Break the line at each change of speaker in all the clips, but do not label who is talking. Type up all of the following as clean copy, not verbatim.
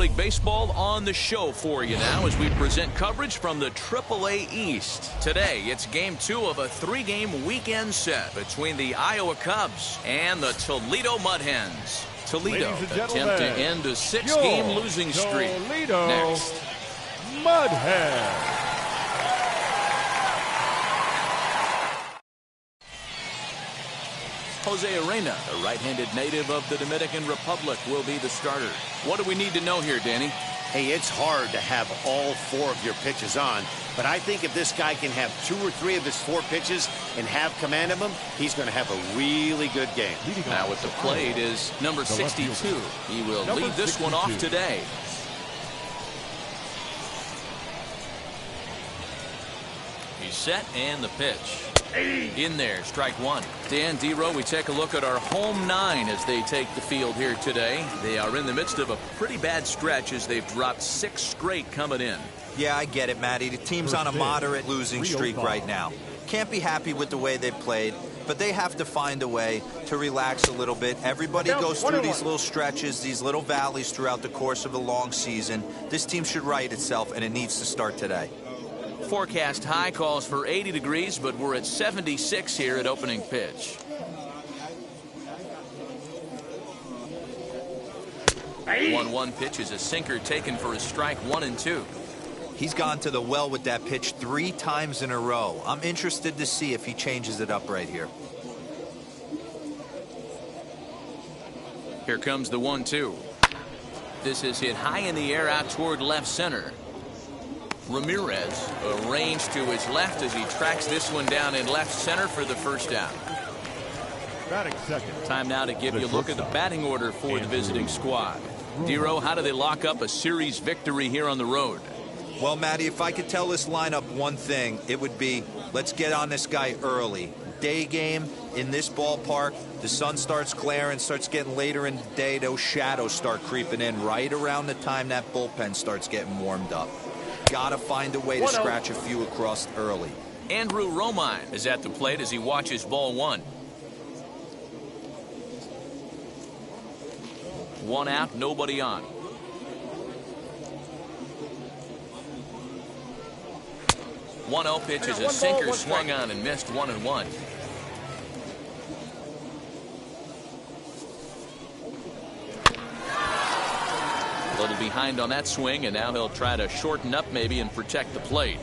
League Baseball on the show for you now as we present coverage from the AAA East. Today, it's Game 2 of a 3-game weekend set between the Iowa Cubs and the Toledo Mud Hens. Toledo attempt to end a 6-game losing streak.
Toledo
Next.
Mud Hens.
Jose Arena, a right-handed native of the Dominican Republic, will be the starter. What do we need to know here, Danny?
Hey, it's hard to have all 4 of your pitches on, but I think if this guy can have 2 or 3 of his 4 pitches and have command of them, he's going to have a really good game.
Now at the plate is number 62. He will lead this one off today. He's set and the pitch. In there, strike 1. Dan Dero, we take a look at our home 9 as they take the field here today. They are in the midst of a pretty bad stretch as they've dropped 6 straight coming in.
Yeah, I get it, Matty. The team's on a moderate losing streak right now. Can't be happy with the way they played, but they have to find a way to relax a little bit. Everybody goes through these little stretches, these little valleys throughout the course of a long season. This team should right itself, and it needs to start today.
Forecast high calls for 80 degrees, but we're at 76 here at opening pitch.
Hey.
1-1 pitch is a sinker taken for a strike 1 and 2.
He's gone to the well with that pitch 3 times in a row. I'm interested to see if he changes it up right here.
Here comes the 1-2. This is hit high in the air out toward left center. Ramirez arranged to his left as he tracks this one down in left center for the first out.
Batting second.
Time now to give you a look at the batting order for the visiting squad. Dero, how do they lock up a series victory here on the road?
Well, Matty, if I could tell this lineup one thing, it would be let's get on this guy early. Day game in this ballpark, the sun starts glaring, starts getting later in the day, those shadows start creeping in right around the time that bullpen starts getting warmed up. Gotta find a way to scratch a few across early.
Andrew Romine is at the plate as he watches ball 1. 1 out, nobody on. 1-0 pitch is a sinker swung on and missed 1-1. A little behind on that swing, and now he'll try to shorten up maybe and protect the plate.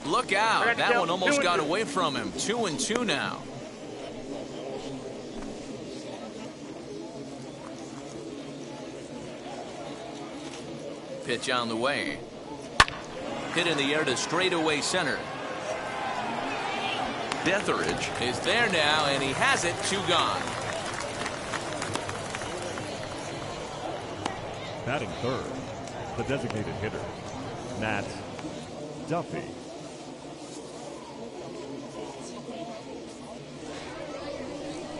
Look out. That one almost got away from him. 2-2 now. Pitch on the way. Hit in the air to straightaway center. Deatheridge is there now, and he has it. 2 gone.
Batting third, the designated hitter, Matt Duffy.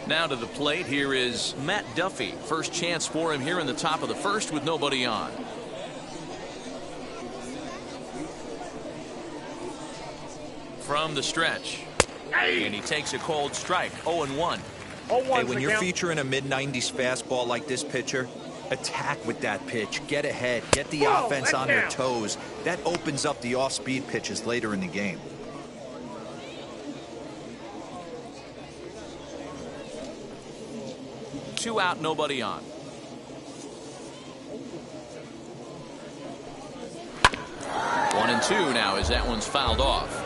Now to the plate, here is Matt Duffy. First chance for him here in the top of the first with nobody on. From the stretch. And he takes a cold strike. 0-1.
Hey, when you're featuring a mid-90s fastball like this pitcher, attack with that pitch. Get ahead. Get the offense on their toes. That opens up the off-speed pitches later in the game.
Two out, nobody on. One and two now as that one's fouled off.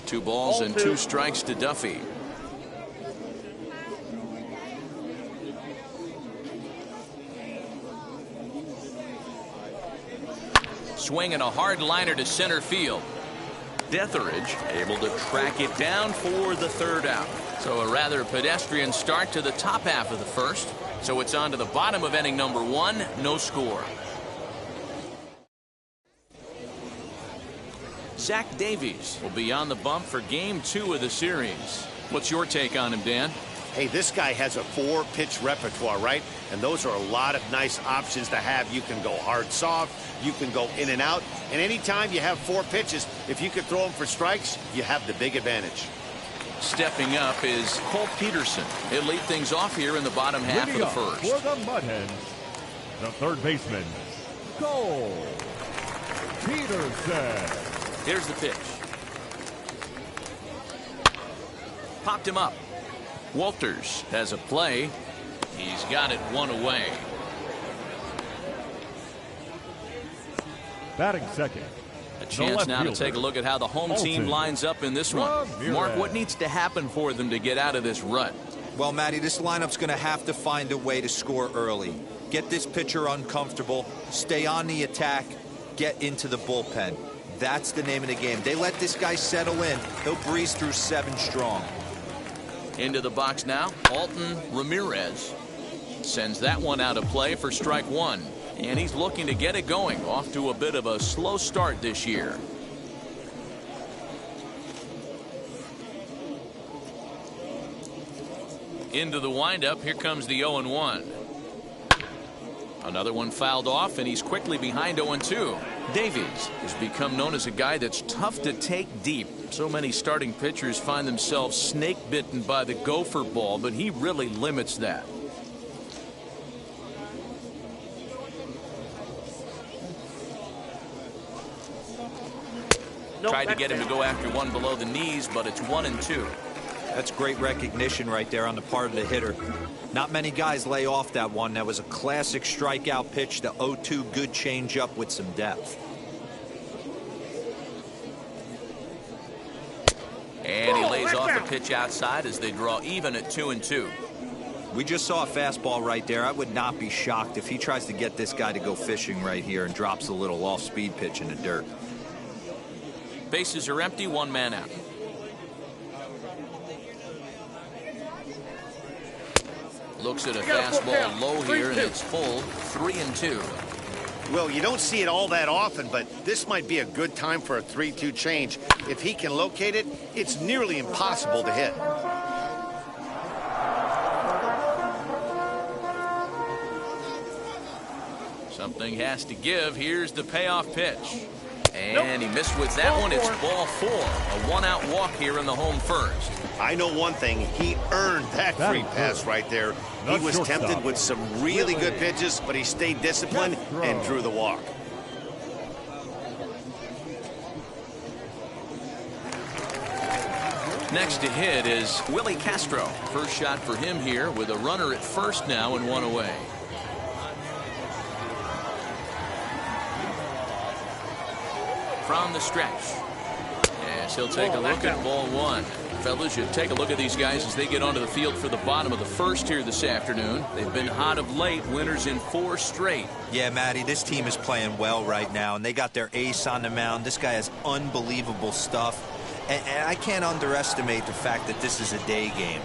Two balls and 2 strikes to Duffy. Swinging a hard liner to center field. Deatheridge able to track it down for the 3rd out. So a rather pedestrian start to the top half of the first. So it's on to the bottom of inning number 1. No score. Zach Davies will be on the bump for game 2 of the series. What's your take on him, Dan?
Hey, this guy has a 4-pitch repertoire, right? And those are a lot of nice options to have. You can go hard, soft. You can go in and out. And anytime you have 4 pitches, if you could throw them for strikes, you have the big advantage.
Stepping up is Cole Peterson. He'll lead things off here in the bottom half of the first.
For the Mud Hens, the third baseman, Cole Peterson.
Here's the pitch. Popped him up. Walters has a play. He's got it 1 away.
Batting second.
A chance now to take a look at how the home team lines up in this one. Mark, what needs to happen for them to get out of this rut?
Well, Matty, this lineup's going to have to find a way to score early. Get this pitcher uncomfortable, stay on the attack, get into the bullpen. That's the name of the game. They let this guy settle in, he'll breeze through 7 strong.
Into the box now, Alton Ramirez sends that one out of play for strike 1. And he's looking to get it going, off to a bit of a slow start this year. Into the windup, here comes the 0-1. Another one fouled off, and he's quickly behind 0-2. Davies has become known as a guy that's tough to take deep. So many starting pitchers find themselves snake bitten by the gopher ball, but he really limits that. Tried to get him to go after one below the knees, but it's 1-2.
That's great recognition right there on the part of the hitter. Not many guys lay off that one. That was a classic strikeout pitch, the 0-2 good changeup with some depth.
And he lays off a pitch outside as they draw even at 2-2.
We just saw a fastball right there. I would not be shocked if he tries to get this guy to go fishing right here and drops a little off-speed pitch in the dirt.
Bases are empty, 1 man out. Looks at a fastball low here, and it's full, 3-2.
Well, you don't see it all that often, but this might be a good time for a 3-2 change. If he can locate it, it's nearly impossible to hit.
Something has to give. Here's the payoff pitch. And he missed with that one. It's ball 4. A 1-out walk here in the home first.
I know one thing. He earned that free pass right there. He was tempted with some really good pitches, but he stayed disciplined and drew the walk.
Next to hit is Willie Castro. First shot for him here with a runner at first now and 1 away. From the stretch. Yes, he'll take a look at ball 1. Fellas, you take a look at these guys as they get onto the field for the bottom of the first here this afternoon. They've been hot of late, winners in 4 straight.
Yeah, Matty, this team is playing well right now, and they got their ace on the mound. This guy has unbelievable stuff, and I can't underestimate the fact that this is a day game.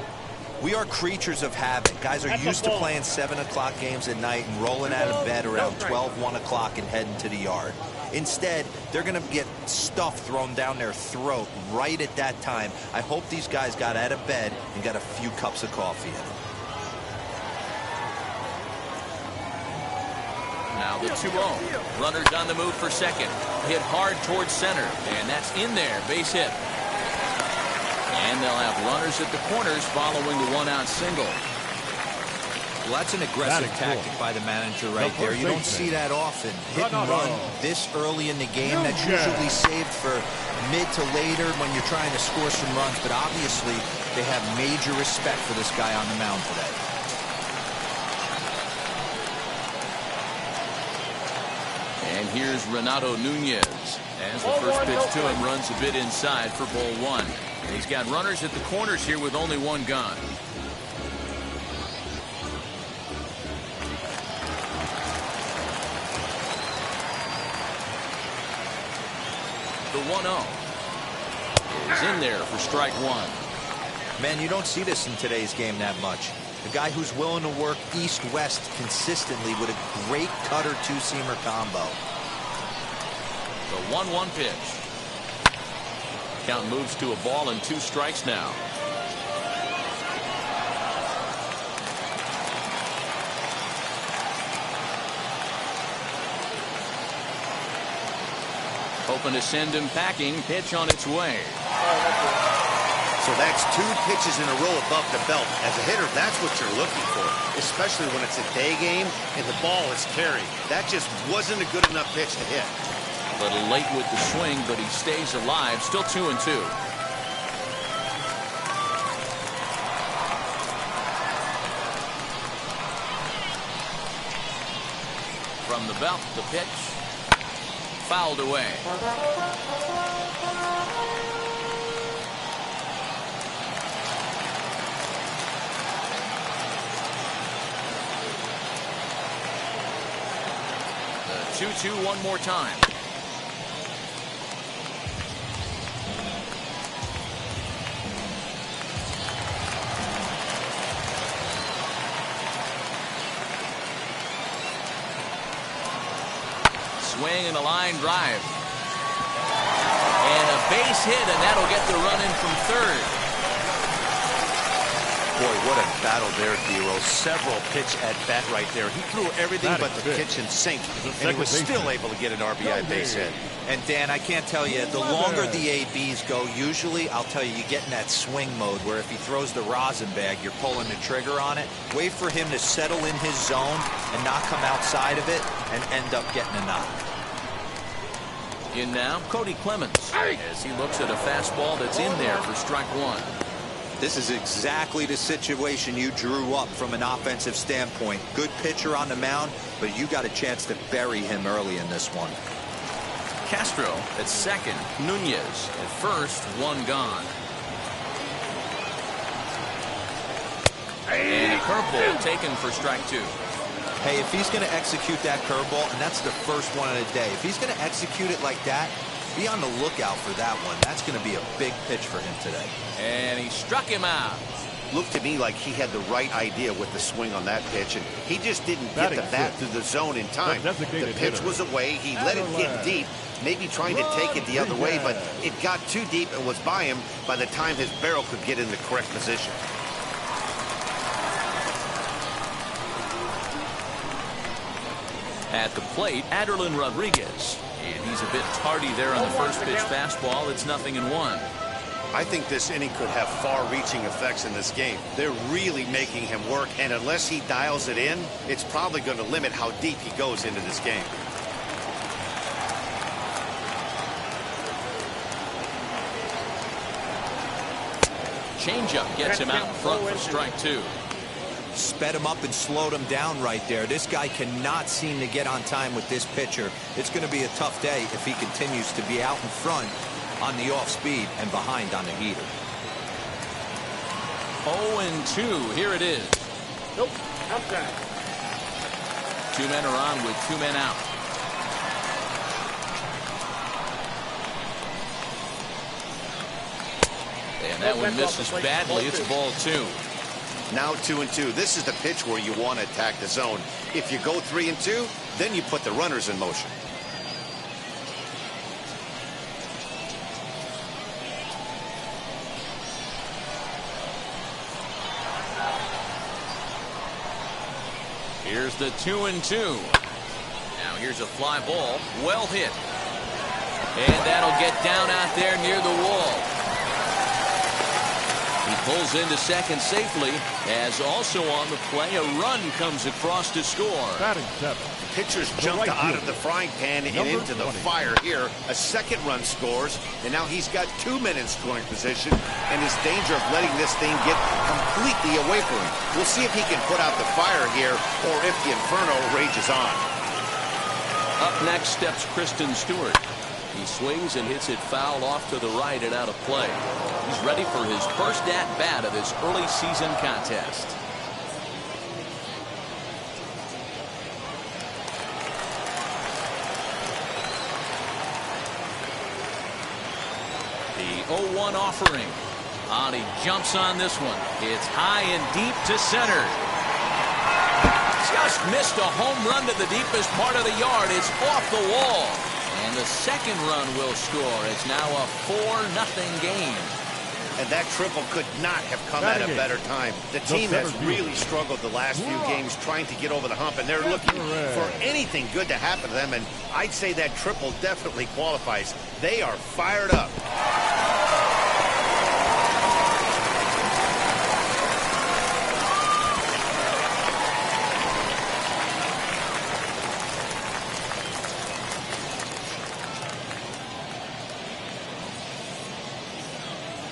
We are creatures of habit. Guys are used to playing 7 o'clock games at night and rolling out of bed around 12, 1 o'clock and heading to the yard. Instead, they're going to get stuff thrown down their throat right at that time. I hope these guys got out of bed and got a few cups of coffee in them.
Now the 2-0. Runners on the move for second. Hit hard towards center, and that's in there. Base hit. And they'll have runners at the corners following the 1-out single.
Well, that's an aggressive tactic by the manager right there. You don't see that often. Hit and run this early in the game. That's usually saved for mid to later when you're trying to score some runs. But obviously, they have major respect for this guy on the mound today.
And here's Renato Nunez as the first pitch to him runs a bit inside for ball 1. And he's got runners at the corners here with only 1 gone. The 1-0 is in there for strike 1.
Man, you don't see this in today's game that much. A guy who's willing to work east-west consistently with a great cutter two-seamer combo.
The 1-1 pitch. Count moves to a ball and 2 strikes now. Hoping to send him packing. Pitch on its way.
So that's 2 pitches in a row above the belt. As a hitter, that's what you're looking for, especially when it's a day game and the ball is carried. That just wasn't a good enough pitch to hit.
A little late with the swing, but he stays alive. Still 2-2. From the belt, the pitch. Fouled away. The 2-2 one more time. Swing and a line drive. And a base hit, and that'll get the run in from third.
Boy, what a battle there, D-Roll. Several pitch at bat right there. He threw everything but the kitchen sink, and he was still able to get an RBI base hit.
And Dan, I can't tell you, the longer the ABs go, usually, I'll tell you, you get in that swing mode where if he throws the rosin bag, you're pulling the trigger on it. Wait for him to settle in his zone and not come outside of it and end up getting a knock.
In now, Cody Clemens, as he looks at a fastball that's in there for strike 1.
This is exactly the situation you drew up from an offensive standpoint. Good pitcher on the mound, but you got a chance to bury him early in this one.
Castro at second. Nunez at first. 1 gone. And a curveball taken for strike 2.
Hey, if he's going to execute that curveball, and that's the first one of the day, if he's going to execute it like that, be on the lookout for that one. That's going to be a big pitch for him today.
And he struck him out.
Looked to me like he had the right idea with the swing on that pitch, and he just didn't get the bat to the zone in time. The pitch was away. He let it hit deep, maybe trying to take it the other way, but it got too deep and was by him by the time his barrel could get in the correct position.
At the plate, Aderlin Rodriguez. And he's a bit tardy there on the first pitch fastball. It's 0-1.
I think this inning could have far-reaching effects in this game. They're really making him work, and unless he dials it in, it's probably going to limit how deep he goes into this game.
Changeup gets him out in front for strike 2.
Sped him up and slowed him down right there. This guy cannot seem to get on time with this pitcher. It's going to be a tough day if he continues to be out in front on the off speed and behind on the heater.
0-2. Here it is.
Nope. Outside.
2 men are on with 2 men out. And that one misses badly. It's ball 2.
Now 2-2. This is the pitch where you want to attack the zone. If you go 3-2, then you put the runners in motion.
Here's the 2-2. Now here's a fly ball. Well hit. And that'll get down out there near the wall. He pulls into second safely, as also on the play, a run comes across to score.
Batting 7.
Pitchers jumped out of the frying pan and into the fire here. A second run scores, and now he's got 2 men in scoring position, and is danger of letting this thing get completely away from him. We'll see if he can put out the fire here, or if the inferno rages on.
Up next steps Kristen Stewart. He swings and hits it foul off to the right and out of play. He's ready for his first at-bat of this early season contest. The 0-1 offering. He jumps on this one. It's high and deep to center. Just missed a home run to the deepest part of the yard. It's off the wall. And the second run will score. It's now a 4-0 game.
and that triple could not have come at a better time. The team has really struggled the last few games trying to get over the hump, and they're looking for anything good to happen to them, and I'd say that triple definitely qualifies. They are fired up.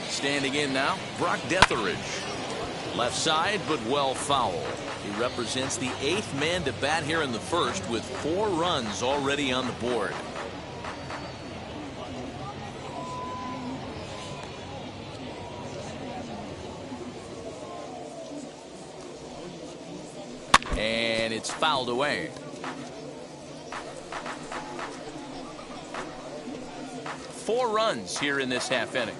Standing in now, Brock Detheridge. Left side, but well fouled. He represents the 8th man to bat here in the first with 4 runs already on the board. And it's fouled away. Four runs here in this half inning.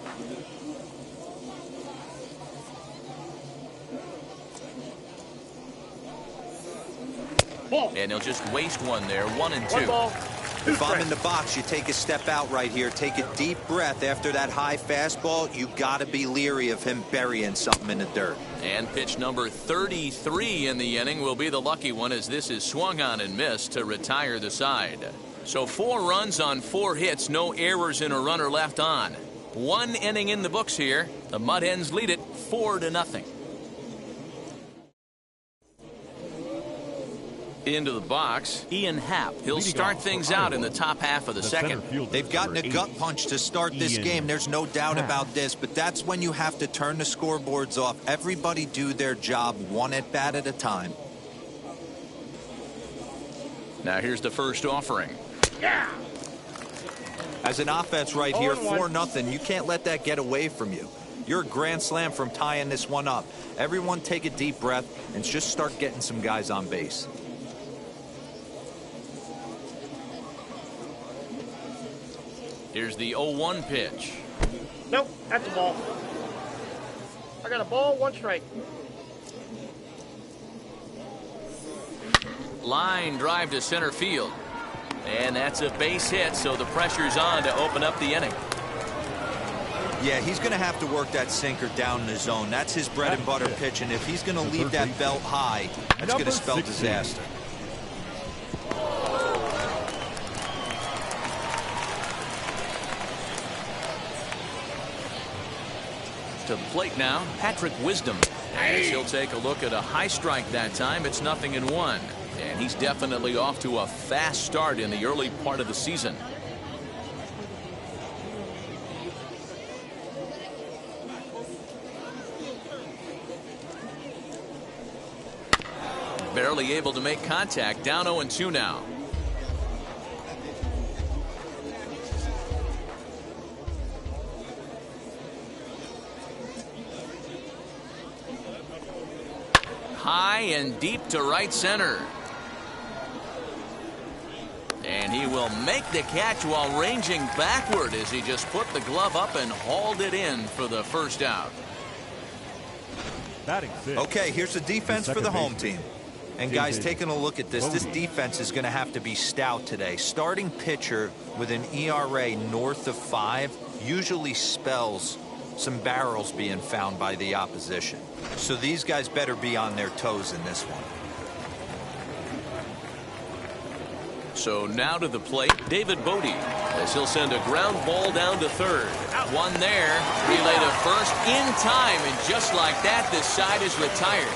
And he'll just waste one there. 1-2.
If I'm in the box, you take a step out right here. Take a deep breath after that high fastball. You got to be leery of him burying something in the dirt.
And pitch number 33 in the inning will be the lucky one, as this is swung on and missed to retire the side. So 4 runs on 4 hits, no errors and a runner left on. 1 inning in the books here. The Mud Hens lead it 4-0. Into the box, Ian Happ. He'll start things out in the top half of the second.
They've gotten a gut punch to start this game. There's no doubt about this, but that's when you have to turn the scoreboards off. Everybody do their job one at bat at a time.
Now here's the first offering.
Yeah.
As an offense right here, 4-0. You can't let that get away from you. You're a grand slam from tying this one up. Everyone take a deep breath and just start getting some guys on base.
Here's the 0-1 pitch.
Nope, that's a ball. I got a ball, 1 strike.
Line drive to center field. And that's a base hit, so the pressure's on to open up the inning.
Yeah, he's going to have to work that sinker down in the zone. That's his bread and butter pitch, and if he's going to leave that belt high, it's going to spell disaster.
To the plate now, Patrick Wisdom. As he'll take a look at a high strike that time, it's 0-1. And he's definitely off to a fast start in the early part of the season. Barely able to make contact, down 0-2 now. High and deep to right center. And he will make the catch while ranging backward as he just put the glove up and hauled it in for the first out.
Okay, here's the defense for the home team. And guys, taking a look at this, this defense is going to have to be stout today. Starting pitcher with an ERA north of 5 usually spells some barrels being found by the opposition. So these guys better be on their toes in this one.
So now to the plate, David Bodie, as he'll send a ground ball down to third. One there, relay to first in time, and just like that, this side is retired.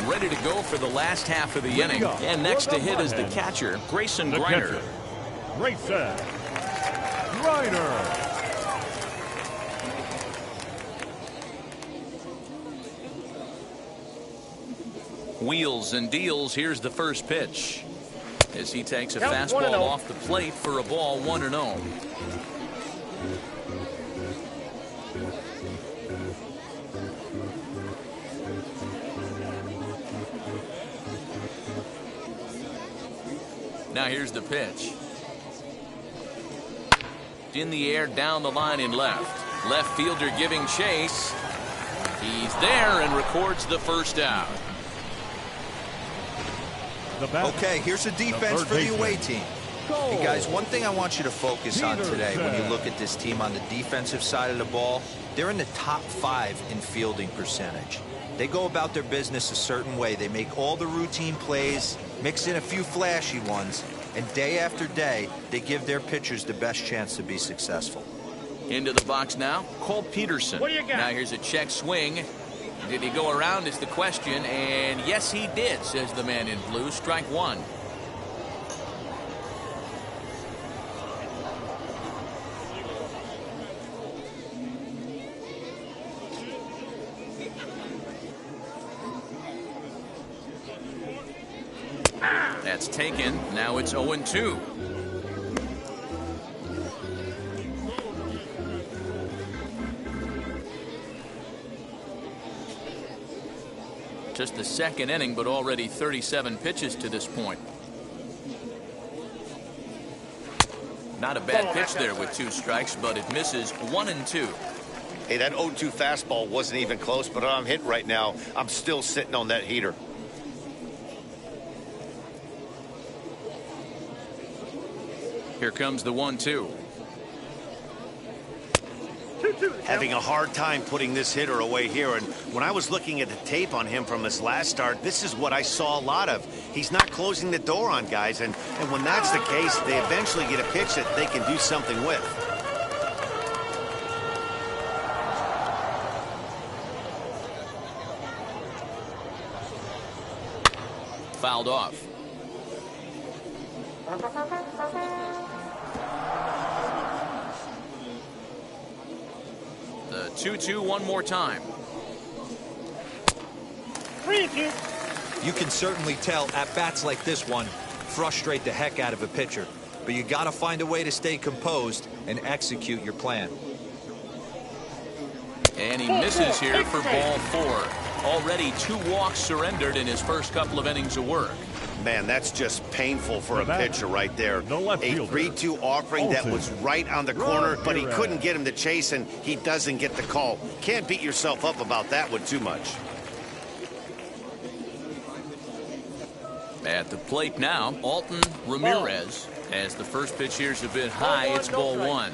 Ready to go for the last half of the inning. And next to hit is the catcher, Grayson Griner.
Grayson Griner.
Wheels and deals. Here's the first pitch as he takes a fastball off the plate for a ball, 1-0. Now here's the pitch. In the air, down the line in left. Left fielder giving chase. He's there and records the first out.
Okay, here's the defense for the away team. Hey guys, one thing I want you to focus on today when you look at this team on the defensive side of the ball, they're in the top 5 in fielding percentage. They go about their business a certain way. They make all the routine plays, mix in a few flashy ones, and day after day, they give their pitchers the best chance to be successful.
Into the box now, Cole Peterson.
What do you got?
Now here's a check swing. Did he go around is the question, and yes he did, says the man in blue. Strike one. That's taken. Now it's 0-2. Just the second inning, but already 37 pitches to this point. Not a bad pitch there with 2 strikes, but it misses 1-2.
Hey, that 0-2 fastball wasn't even close, but I'm hit right now. I'm still sitting on that heater.
Here comes the 1-2.
Having a hard time putting this hitter away here, and when I was looking at the tape on him from his last start, this is what I saw a lot of. He's not closing the door on guys, and when that's the case, they eventually get a pitch that they can do something with.
Fouled off. The 2-2 one more time.
3-2.
You can certainly tell at bats like this one frustrate the heck out of a pitcher, but you got to find a way to stay composed and execute your plan.
And he misses here for ball 4. Already 2 walks surrendered in his first couple of innings of work.
Man, that's just painful for a pitcher right there. A 3-2 offering that was right on the corner, but he couldn't get him to chase, and he doesn't get the call. Can't beat yourself up about that one too much.
At the plate now, Alton Ramirez. As the first pitch here's a bit high, it's ball 1.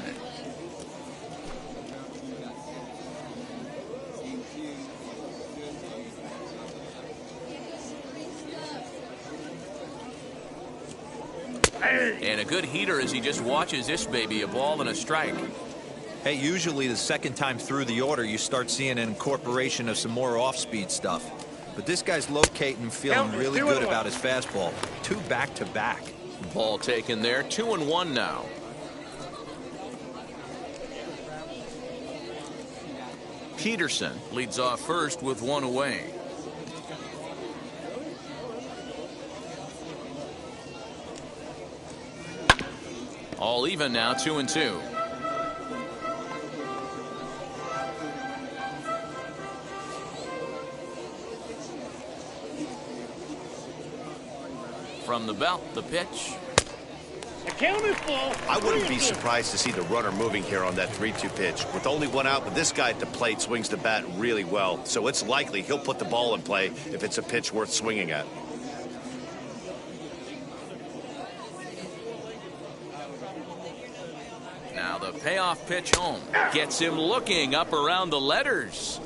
And a good heater as he just watches this baby, a ball and a strike.
Hey, usually the second time through the order, you start seeing an incorporation of some more off-speed stuff. But this guy's locating and feeling really good about his fastball. 2 back-to-back.
Ball taken there, 2-1 now. Peterson leads off first with 1 away. All even now, 2-2. From the belt, the pitch.
The count is full.
I wouldn't be surprised to see the runner moving here on that 3-2 pitch. With only 1 out, but this guy at the plate swings the bat really well, so it's likely he'll put the ball in play if it's a pitch worth swinging at.
Now the payoff pitch home gets him looking up around the letters.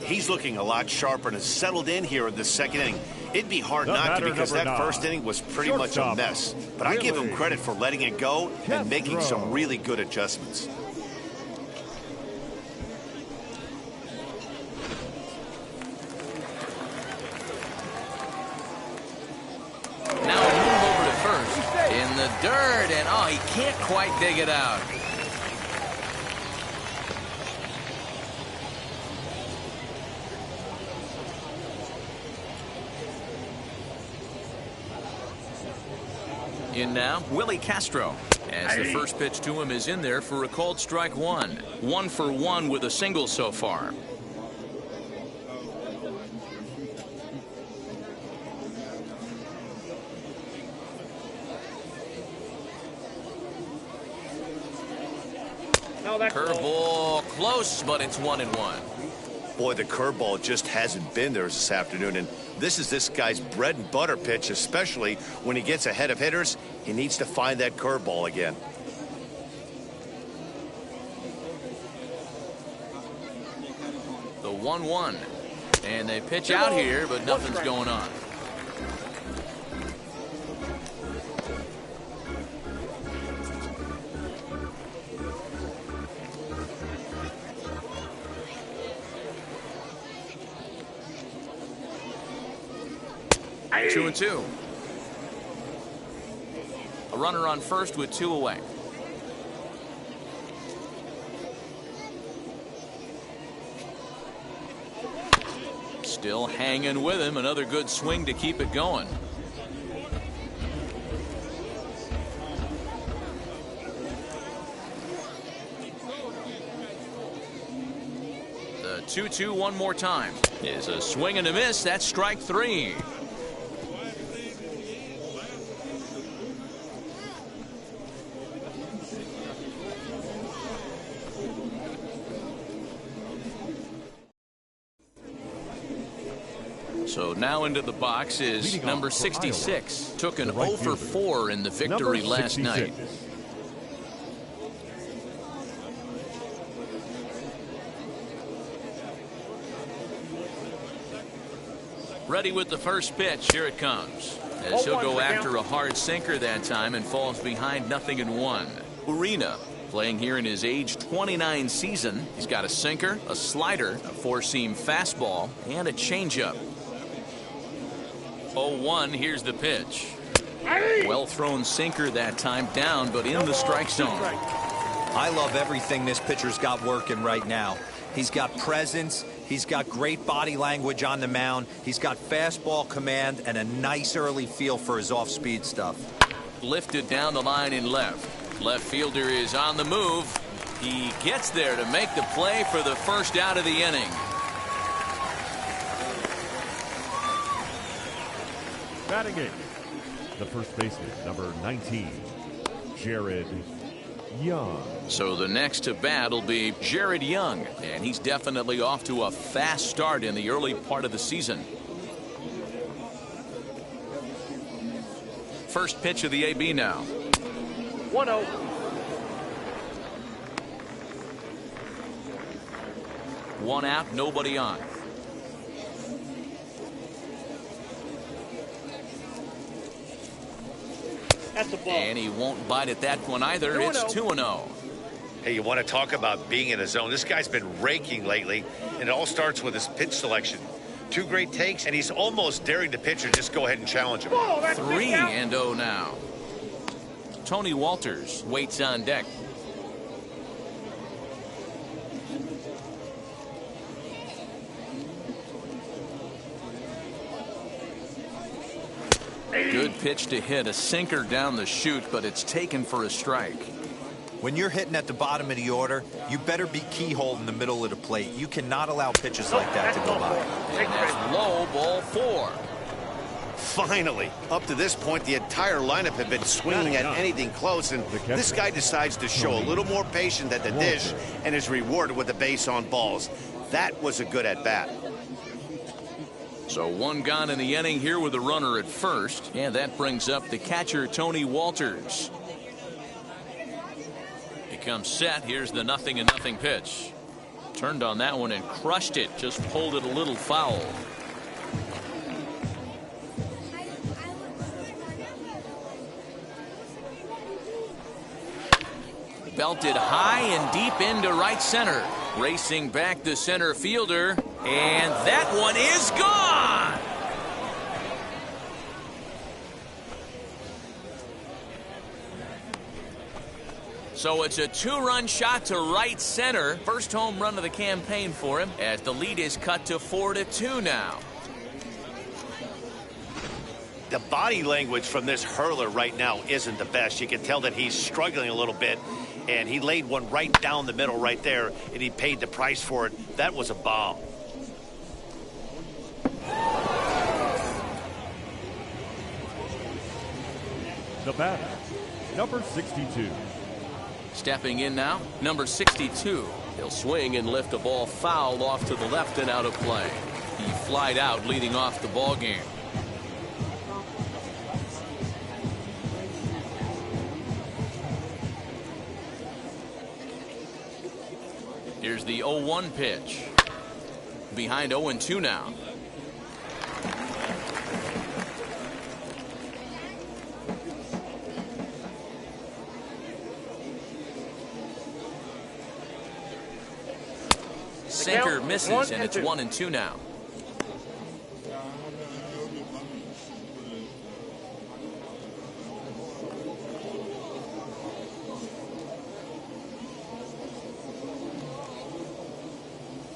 He's looking a lot sharper and has settled in here in the second inning. It'd be hard not to, because that first inning was pretty much a mess. But I give him credit for letting it go and making some really good adjustments.
Now a move over to first. In the dirt, and oh, he can't quite dig it out. In now, Willie Castro. As the first pitch to him is in there for a called strike 1. 1 for 1 with a single so far. Curveball close, but it's 1-1.
Boy, the curveball just hasn't been there this afternoon, and this is this guy's bread and butter pitch, especially when he gets ahead of hitters. He needs to find that curveball again.
The 1-1. And they pitch out here, but nothing's going on. Hey. 2-2. A runner on first with 2 away. Still hanging with him. Another good swing to keep it going. The 2-2 one more time is a swing and a miss. That's strike 3. So now into the box is number 66. Took an 0 for 4 in the victory last night. Ready with the first pitch. Here it comes. As he'll go after a hard sinker that time and falls behind 0-1. Urena playing here in his age 29 season. He's got a sinker, a slider, a 4-seam fastball, and a changeup. 0-1. Here's the pitch. Well thrown sinker that time, down but in the strike zone.
I love everything this pitcher's got working right now. He's got presence. He's got great body language on the mound. He's got fastball command and a nice early feel for his off-speed stuff.
Lifted down the line in left. Left fielder is on the move. He gets there to make the play for the first out of the inning.
Batting eighth, the first baseman, number 19, Jared Young.
So the next to bat will be Jared Young, and he's definitely off to a fast start in the early part of the season. First pitch of the AB now.
1-0.
One out, nobody on.
That's a ball.
And he won't bite at that one either. It's 2-0.
Hey, you want to talk about being in a zone? This guy's been raking lately, and it all starts with his pitch selection. 2 great takes, and he's almost daring the pitcher just go ahead and challenge him.
3-0 now. Tony Walters waits on deck. Good pitch to hit, a sinker down the chute, but it's taken for a strike.
When you're hitting at the bottom of the order, you better be keyhole in the middle of the plate. You cannot allow pitches like that to go by.
And that's low, ball 4.
Finally, up to this point, the entire lineup had been swinging at anything close, and this guy decides to show a little more patience at the dish and is rewarded with a base on balls. That was a good at-bat.
So 1 gone in the inning here with a runner at first, and that brings up the catcher, Tony Walters. He comes set. Here's the 0-0 pitch. Turned on that one and crushed it. Just pulled it a little foul. Belted high and deep into right center. Racing back the center fielder, and that one is gone. So it's a 2-run shot to right center. First home run of the campaign for him, as the lead is cut to 4-2 now.
The body language from this hurler right now isn't the best. You can tell that he's struggling a little bit, and he laid one right down the middle right there, and he paid the price for it. That was a bomb.
The batter, number 62.
Stepping in now, number 62, He'll swing and lift a ball foul off to the left and out of play. He flied out leading off the ball game. Here's the 0-1 pitch. Behind 0-2 now. Sinker misses, and it's 1-2 now.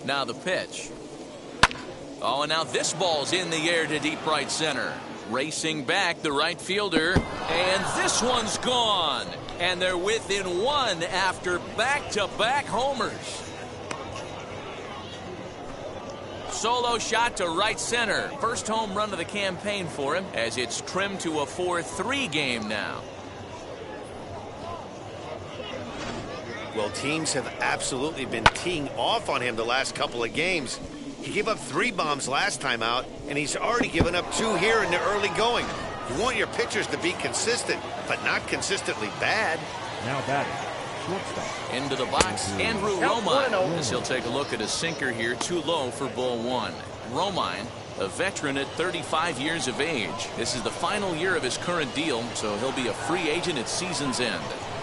Now the pitch. Oh, and now this ball's in the air to deep right center. Racing back the right fielder, and this one's gone. And they're within one after back-to-back homers. Solo shot to right center. First home run of the campaign for him as it's trimmed to a 4-3 game now.
Well, teams have absolutely been teeing off on him the last couple of games. He gave up 3 bombs last time out, and he's already given up 2 here in the early going. You want your pitchers to be consistent, but not consistently bad.
Now batting, shortstop.
Into the box, Andrew Romine, as he'll take a look at a sinker here, too low for ball 1. Romine, a veteran at 35 years of age. This is the final year of his current deal, so he'll be a free agent at season's end.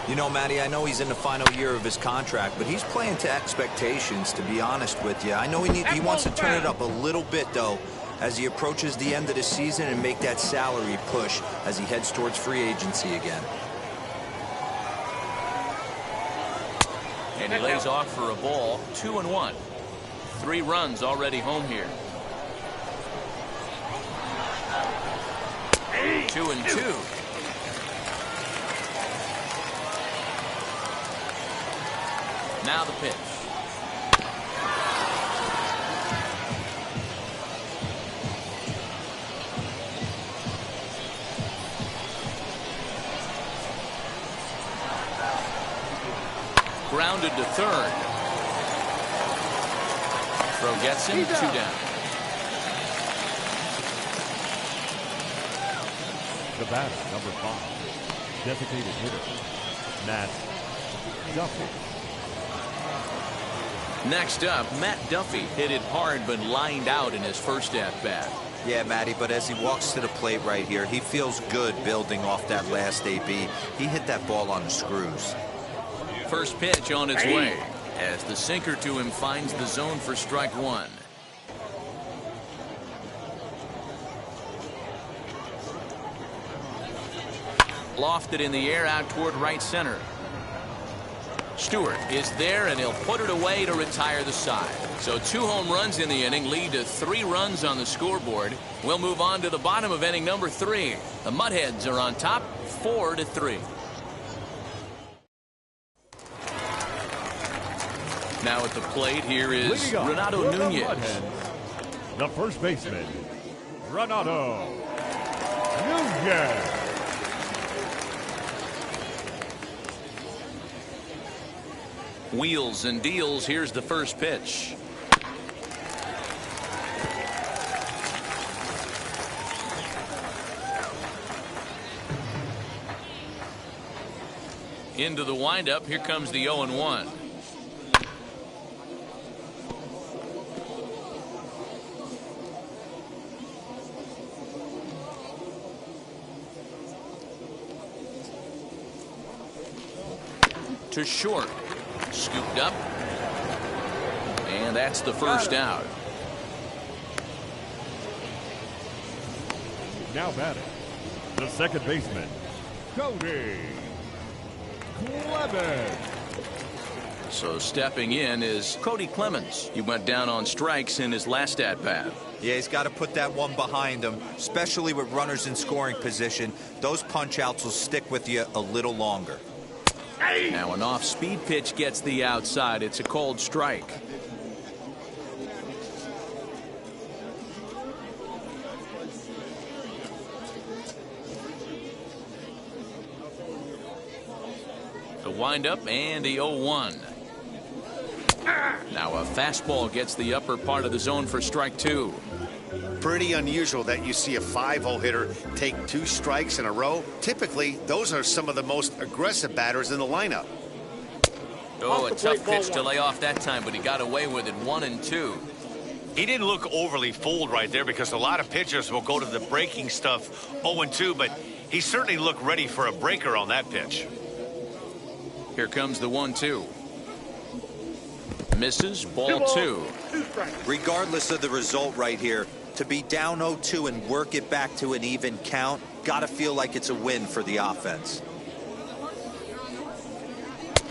You know, Matty, I know he's in the final year of his contract, but he's playing to expectations, to be honest with you. I know he wants to turn it up a little bit, though, as he approaches the end of the season and make that salary push as he heads towards free agency again.
And he lays off for a ball, 2-1. 3 runs already home here. 2-2. Now the pitch. Grounded to third. Throw gets him, 2 down.
The batter, number 5, designated hitter, Matt Duffy.
Next up, Matt Duffy hit it hard but lined out in his first at-bat.
Yeah, Matty, but as he walks to the plate right here, he feels good building off that last AB. He hit that ball on the screws.
First pitch on its way as the sinker to him finds the zone for strike 1. Lofted in the air out toward right center. Stewart is there, and he'll put it away to retire the side. So 2 home runs in the inning lead to 3 runs on the scoreboard. We'll move on to the bottom of inning number 3. The Mudheads are on top, 4-3. Now at the plate, here is Renato Nunez.
The first baseman, Renato Nunez.
Wheels and deals. Here's the first pitch. Into the windup. Here comes the 0-1. To short. Scooped up. And that's the first out.
Now batting, the second baseman, Cody Coles.
So stepping in is Cody Clemens. He went down on strikes in his last at-bat.
Yeah, he's got to put that one behind him, especially with runners in scoring position. Those punch-outs will stick with you a little longer.
Now an off-speed pitch gets the outside. It's a called strike. The windup and the 0-1. A fastball gets the upper part of the zone for strike 2.
Pretty unusual that you see a 5-0 hitter take 2 strikes in a row. Typically, those are some of the most aggressive batters in the lineup.
Oh, a tough pitch to lay off that time, but he got away with it. 1-2.
He didn't look overly fooled right there because a lot of pitchers will go to the breaking stuff 0-2, but he certainly looked ready for a breaker on that pitch.
Here comes the 1-2. Misses, ball 2.
Regardless of the result right here, to be down 0-2 and work it back to an even count, got to feel like it's a win for the offense.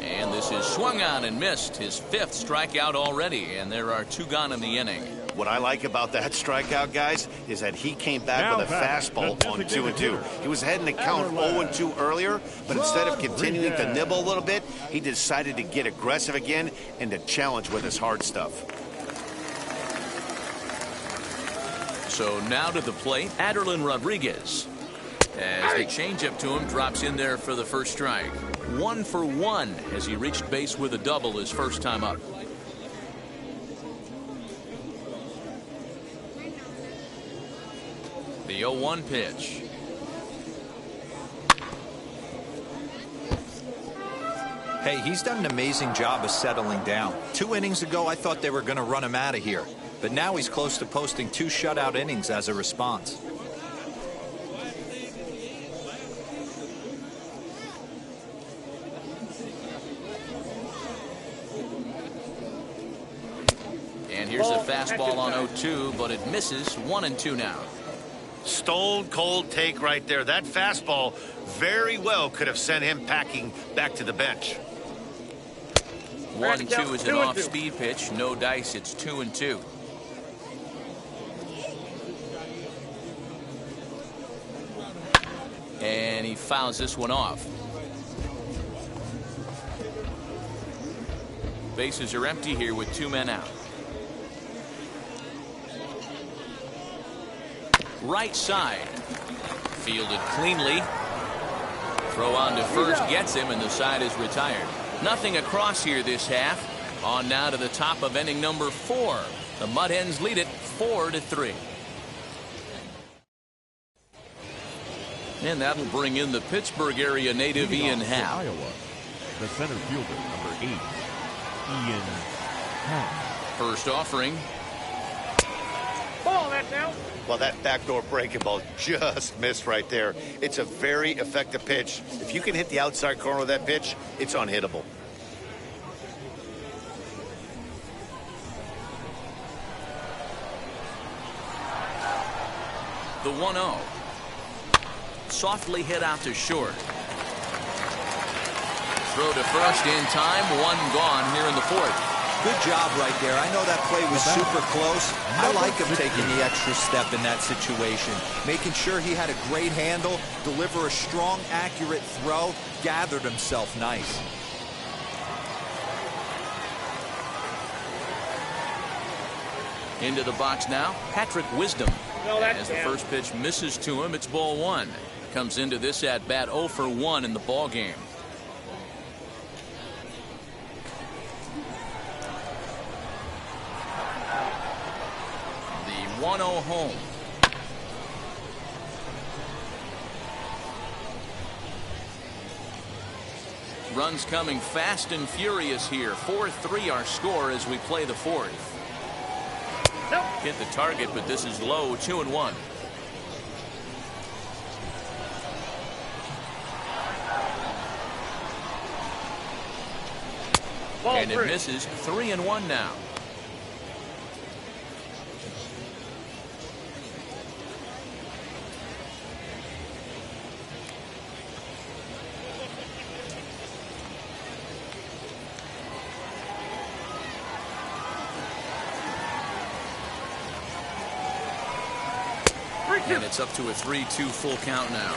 And this is swung on and missed. His 5th strikeout already, and there are 2 gone in the inning.
What I like about that strikeout, guys, is that he came back
Now
with a fastball on 2-2. He was heading to count 0-2 earlier, but instead of continuing to nibble a little bit, he decided to get aggressive again and to challenge with his hard stuff.
So now to the plate, Aderlin Rodriguez. As the changeup to him drops in there for the first strike. 1 for 1 as he reached base with a double his first time up. The 0-1 pitch.
Hey, he's done an amazing job of settling down. 2 innings ago, I thought they were going to run him out of here. But now he's close to posting 2 shutout innings as a response.
And here's a fastball on 0-2, but it misses. 1-2 now.
Stone cold take right there. That fastball very well could have sent him packing back to the bench.
1-2 is an off-speed pitch. No dice. It's 2-2. And he fouls this one off. Bases are empty here with 2 men out. Right side. Fielded cleanly. Throw on to first gets him, and the side is retired. Nothing across here this half. On now to the top of inning number 4. The Mud Hens lead it 4-3. And that'll bring in the Pittsburgh area native Ian Happ.
Iowa, the center fielder, number 8, Ian Happ.
First offering.
Ball that now.
Well, that backdoor breaking ball just missed right there. It's a very effective pitch. If you can hit the outside corner of that pitch, it's unhittable.
The 1-0. Softly hit out to short. Throw to first in time. 1 gone here in the 4th.
Good job right there. I know that play was super close. I like him taking the extra step in that situation. Making sure he had a great handle, deliver a strong, accurate throw, gathered himself nice.
Into the box now, Patrick Wisdom. As the first pitch misses to him, it's ball 1. Comes into this at bat 0 for 1 in the ball game. The 1-0 home. Runs coming fast and furious here. 4-3 our score as we play the 4th. Hit the target, but this is low. 2-1. And it misses. 3-1 now. And it's up to a 3-2 full count now.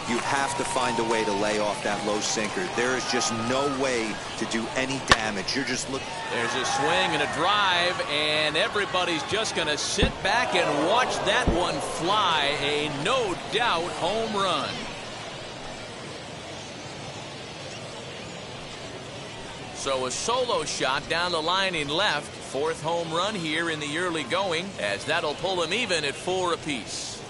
You have to find a way to lay off that low sinker. There is just no way to do any damage. You're just looking.
There's a swing and a drive, and everybody's just going to sit back and watch that one fly. A no doubt home run. So a solo shot down the line in left. Fourth home run here in the early going, as that'll pull him even at 4 apiece.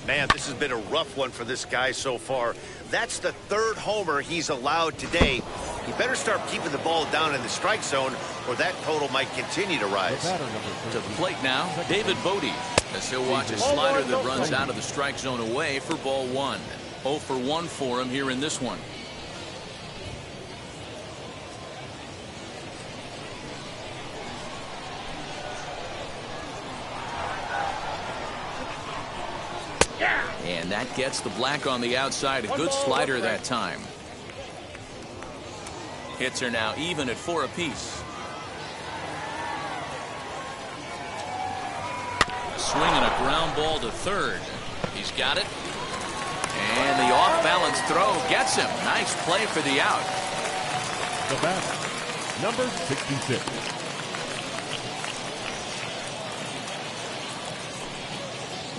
Man, this has been a rough one for this guy so far. That's the 3rd homer he's allowed today. He better start keeping the ball down in the strike zone, or that total might continue to rise.
To the plate now, David Bodie, as he'll watch a slider that runs out of the strike zone away for ball 1. 0 for 1 for him here in this one. And that gets the black on the outside. A good slider that time. Hits are now even at 4 apiece. A swing and a ground ball to third. He's got it. And the off-balance throw gets him. Nice play for the out.
The batter, number 66.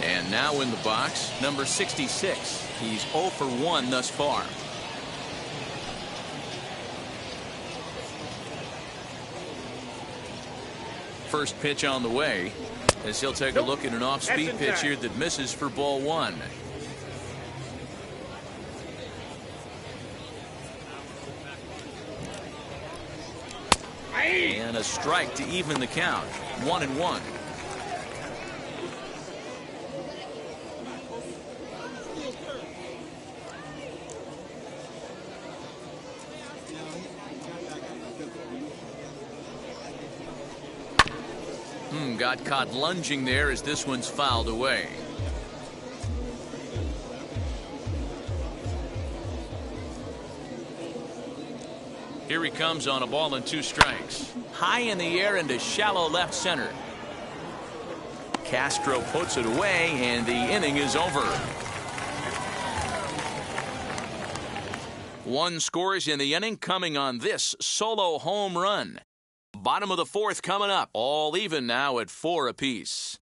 And now in the box, number 66. He's 0 for 1 thus far. First pitch on the way, as he'll take a look at an off-speed pitch here that misses for ball 1. And a strike to even the count. 1-1. Got caught lunging there as this one's fouled away. Here he comes on a ball and 2 strikes. High in the air into shallow left center. Castro puts it away, and the inning is over. 1 scores in the inning, coming on this solo home run. Bottom of the 4th coming up. All even now at 4 apiece.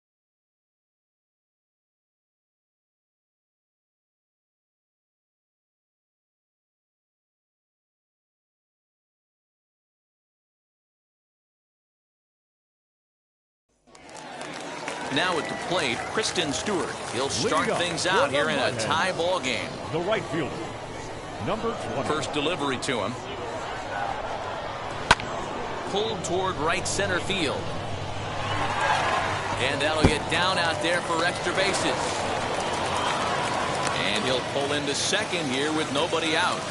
Now at the plate, Kristen Stewart. He'll start things out here in a tie ball game.
The right fielder, number 20.
First delivery to him. Pulled toward right center field. And that'll get down out there for extra bases. And he'll pull into second here with nobody out.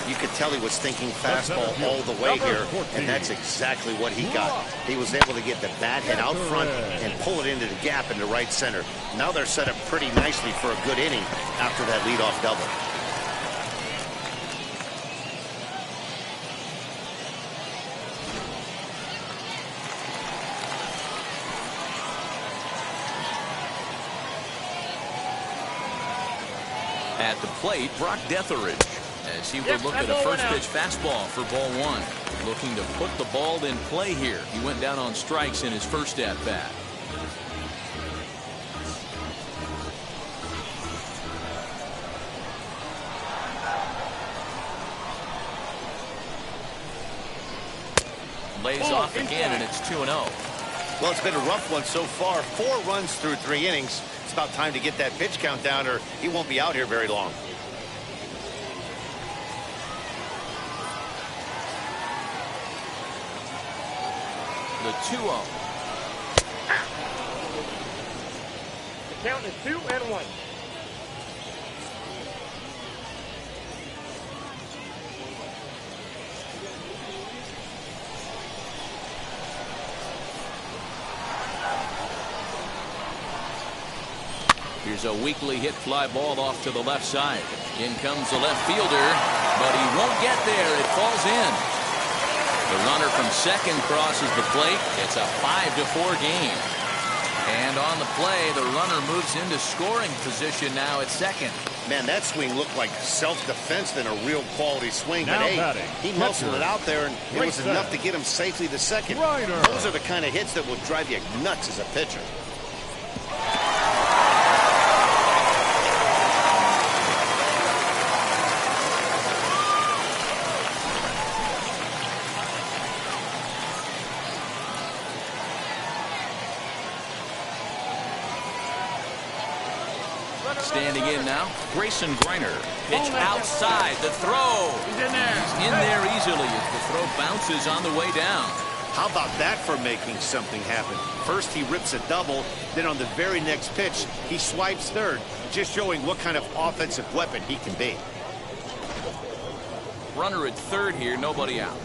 You could tell he was thinking fastball all the way here, and that's exactly what he got. He was able to get the bat head out front and pull it into the gap into right center. Now they're set up pretty nicely for a good inning after that leadoff double.
At the plate, Brock Detheridge, as he will look at a first pitch fastball for ball 1. Looking to put the ball in play here. He went down on strikes in his first at bat. Lays off again, and it's 2-0.
Well, it's been a rough one so far. 4 runs through 3 innings. It's about time to get that pitch count down, or he won't be out here very long.
The 2-0.
The count is 2-1.
Here's a weakly hit fly ball off to the left side. In comes the left fielder, but he won't get there. It falls in. The runner from second crosses the plate. It's a 5-4 game. And on the play, the runner moves into scoring position now at second.
Man, that swing looked like self-defense than a real quality swing.
Now
but hey,
batting,
he muscled it out there, and it was
Grayson.
enough to get him safely to second.
Ryder.
Those are the kind of hits that will drive you nuts as a pitcher.
Standing in now, Grayson Griner. Pitch outside, the throw.
He's in there.
He's in there easily as the throw bounces on the way down.
How about that for making something happen? First he rips a double, then on the very next pitch, he swipes third, just showing what kind of offensive weapon he can be.
Runner at third here, nobody out.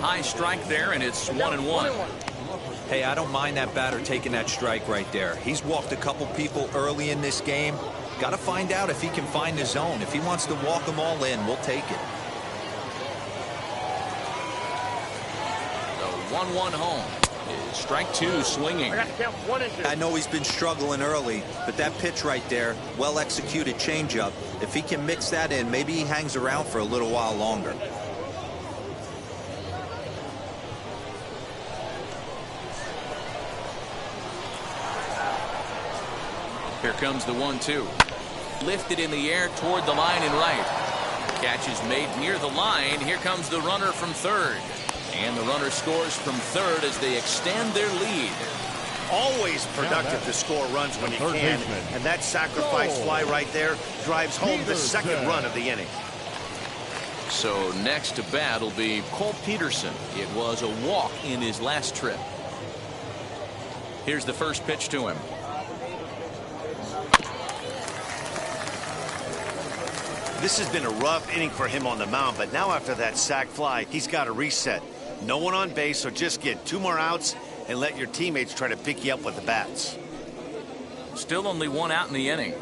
High strike there, and it's 1-1.
Hey, I don't mind that batter taking that strike right there. He's walked a couple people early in this game. Got to find out if he can find the zone. If he wants to walk them all in, we'll take it.
The 1-1 home is strike two swinging.
I got to count 1 and 2.
I know he's been struggling early, but that pitch right there, well executed changeup. If he can mix that in, maybe he hangs around for a little while longer.
Here comes the 1-2. Lifted in the air toward the line and right. Catch is made near the line. Here comes the runner from third. And the runner scores from third as they extend their lead.
Always productive to score runs when you can, and that sacrifice fly right there drives home the second run of the inning.
So next to bat will be Cole Peterson. It was a walk in his last trip. Here's the first pitch to him.
This has been a rough inning for him on the mound, but now after that sac fly, he's got to reset. No one on base, so just get 2 more outs and let your teammates try to pick you up with the bats.
Still only 1 out in the inning.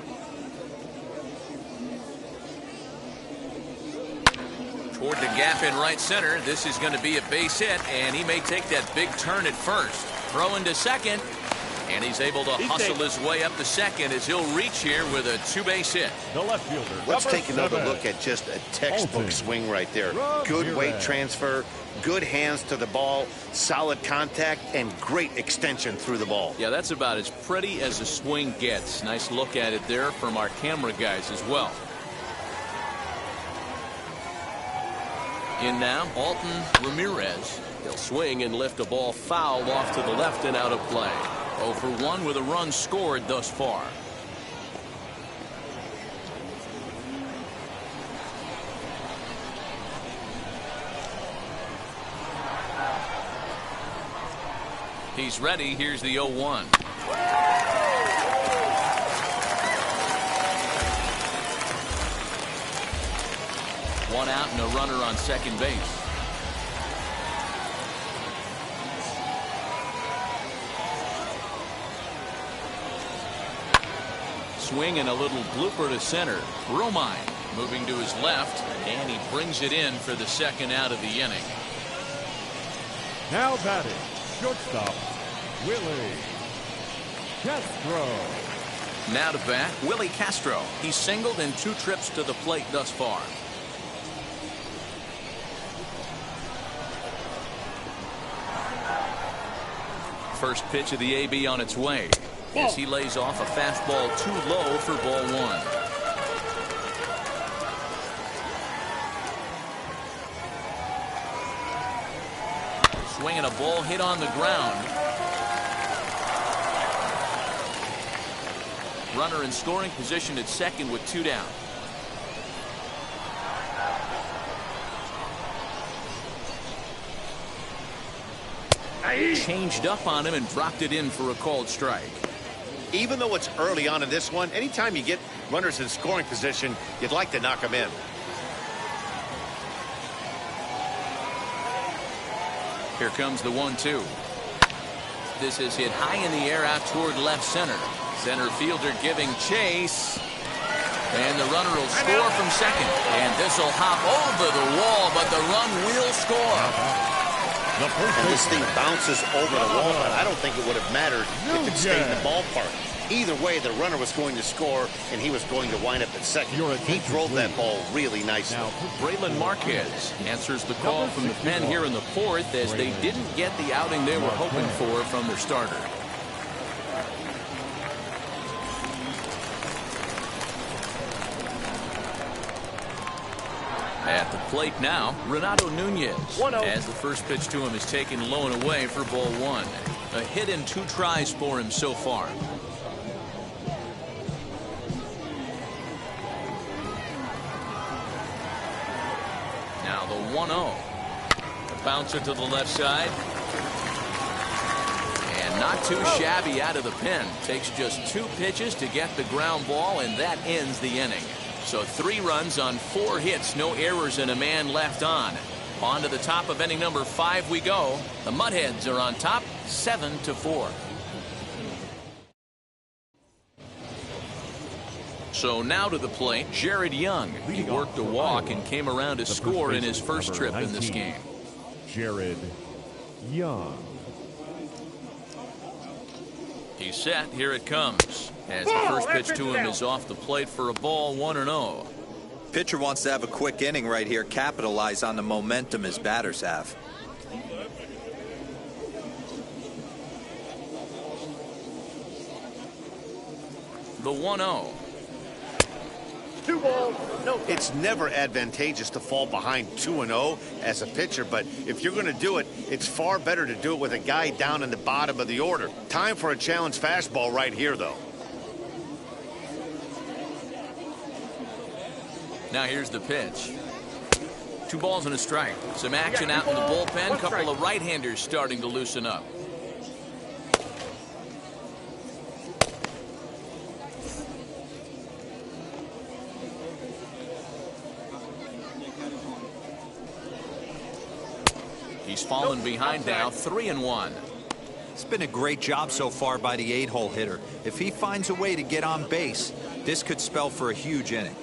Toward the gap in right center. This is going to be a base hit, and he may take that big turn at first. Throw into second, and he's able to hustle his way up to second as he'll reach here with a 2-base hit.
The left fielder.
Let's take another
7.
look at just a textbook swing right there. Good weight transfer, good hands to the ball, solid contact, and great extension through the ball.
Yeah, that's about as pretty as a swing gets. Nice look at it there from our camera guys as well. In now, Alton Ramirez. He'll swing and lift a ball foul off to the left and out of play. 0 for 1 with a run scored thus far. He's ready. Here's the 0-1. One out and a runner on second base. Swing and a little blooper to center. Romine moving to his left, and he brings it in for the second out of the inning.
Now batting, shortstop, Willie Castro.
Now to bat, Willie Castro. He's singled in 2 trips to the plate thus far. First pitch of the AB on its way as he lays off a fastball too low for ball 1. Swinging a ball hit on the ground. Runner in scoring position at second with 2 down. Changed up on him and dropped it in for a called strike.
Even though it's early on in this one, anytime you get runners in scoring position, you'd like to knock them in.
Here comes the 1-2. This is hit high in the air out toward left center. Center fielder giving chase. And the runner will score from second. And this will hop over the wall, but the run will score.
And this thing bounces over the wall, but I don't think it would have mattered if it stayed in the ballpark. Either way, the runner was going to score, and he was going to wind up at second. He drove that ball really nicely.
Now, Braylon Marquez answers the call from the pen here in the 4th as they didn't get the outing they were hoping for from their starter. At the plate now, Renato Nunez.
1-0.
As the first pitch to him is taken low and away for ball one. A hit in 2 tries for him so far. Now the 1-0. A bouncer to the left side. And not too shabby out of the pen. Takes just 2 pitches to get the ground ball, and that ends the inning. So 3 runs on 4 hits, no errors, and a man left on. On to the top of inning number 5 we go. The Mudheads are on top, 7-4. So now to the plate, Jared Young. He worked a walk and came around to score in his first trip in this game.
Jared Young.
He's set. Here it comes. As the first pitch to him is off the plate for a ball, 1-0.
Pitcher wants to have a quick inning right here, capitalize on the momentum his batters have.
The 1-0.
2 balls, no strikes.
It's never advantageous to fall behind 2-0 as a pitcher, but if you're going to do it, it's far better to do it with a guy down in the bottom of the order. Time for a challenge fastball right here, though.
Now here's the pitch. 2 balls and a strike. Some action out in the bullpen. Couple of right-handers starting to loosen up. He's fallen behind now, 3-1.
It's been a great job so far by the 8-hole hitter. If he finds a way to get on base, this could spell for a huge inning.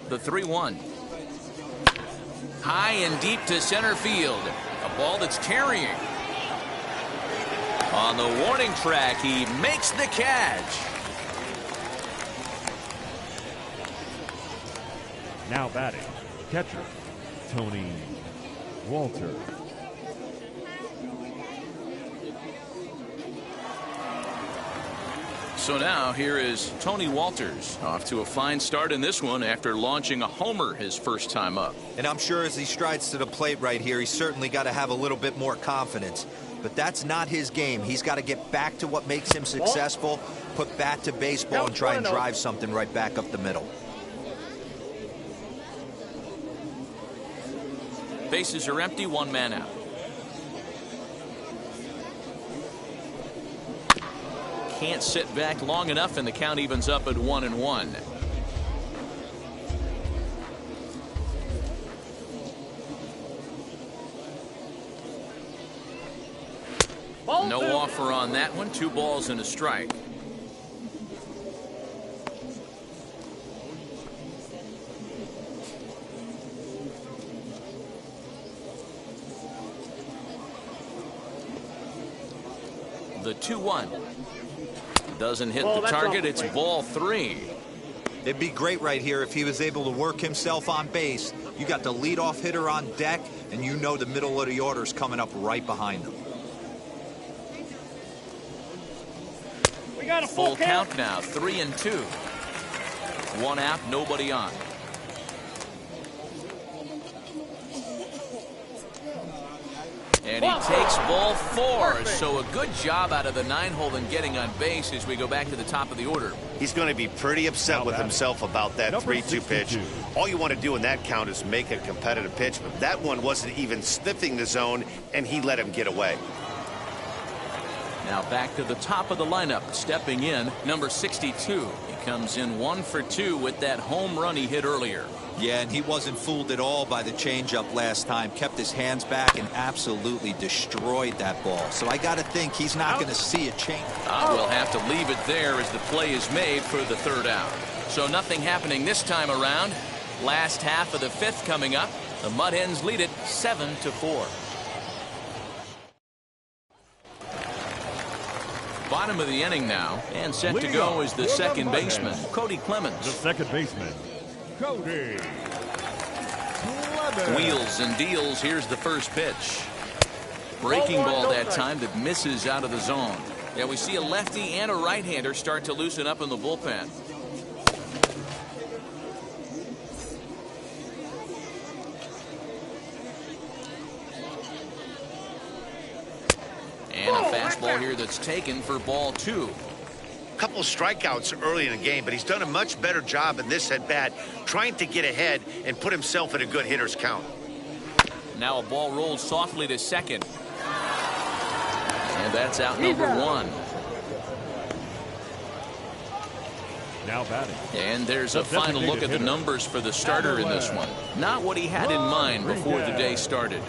The 3-1. High and deep to center field. A ball that's carrying. On the warning track, he makes the catch.
Now batting, catcher, Tony Walter.
So now here is Tony Walters off to a fine start in this one after launching a homer his first time up.
And I'm sure as he strides to the plate right here, he's certainly got to have a little bit more confidence. But that's not his game. He's got to get back to what makes him successful, put bat to baseball, and try and drive something right back up the middle.
Bases are empty, 1 man out. Can't sit back long enough, and the count evens up at 1-1. No offer on that one. 2 balls and a strike. The 2-1. Doesn't hit the target. It's ball 3.
It'd be great right here if he was able to work himself on base. You got the leadoff hitter on deck, and you know the middle of the order is coming up right behind him.
We got a
Full count now, 3-2. 1 out, nobody on. And he takes ball 4. So a good job out of the 9-hole in getting on base as we go back to the top of the order.
He's going to be pretty upset with himself about that 3-2 pitch. All you want to do in that count is make a competitive pitch, but that one wasn't even sniffing the zone, and he let him get away.
Now back to the top of the lineup, stepping in, number 62. He comes in 1 for 2 with that home run he hit earlier.
Yeah, and he wasn't fooled at all by the changeup last time. Kept his hands back and absolutely destroyed that ball. So I got to think he's not going to see a change.
We'll have to leave it there as the play is made for the 3rd out. So nothing happening this time around. Last half of the 5th coming up. The Mud Hens lead it 7-4. Bottom of the inning now, and set to go is the second baseman, Cody Clemens.
The second baseman, Cody Clemens.
Wheels and deals. Here's the first pitch. Breaking ball that time that misses out of the zone. Yeah, we see a lefty and a right-hander start to loosen up in the bullpen. fastball here that's taken for ball 2.
Couple strikeouts early in the game, but he's done a much better job in this at-bat trying to get ahead and put himself in a good hitter's count.
Now a ball rolled softly to second. And that's out number 1.
Now batting.
And there's a final look at the numbers for the starter in this one. Not what he had in mind before the day started.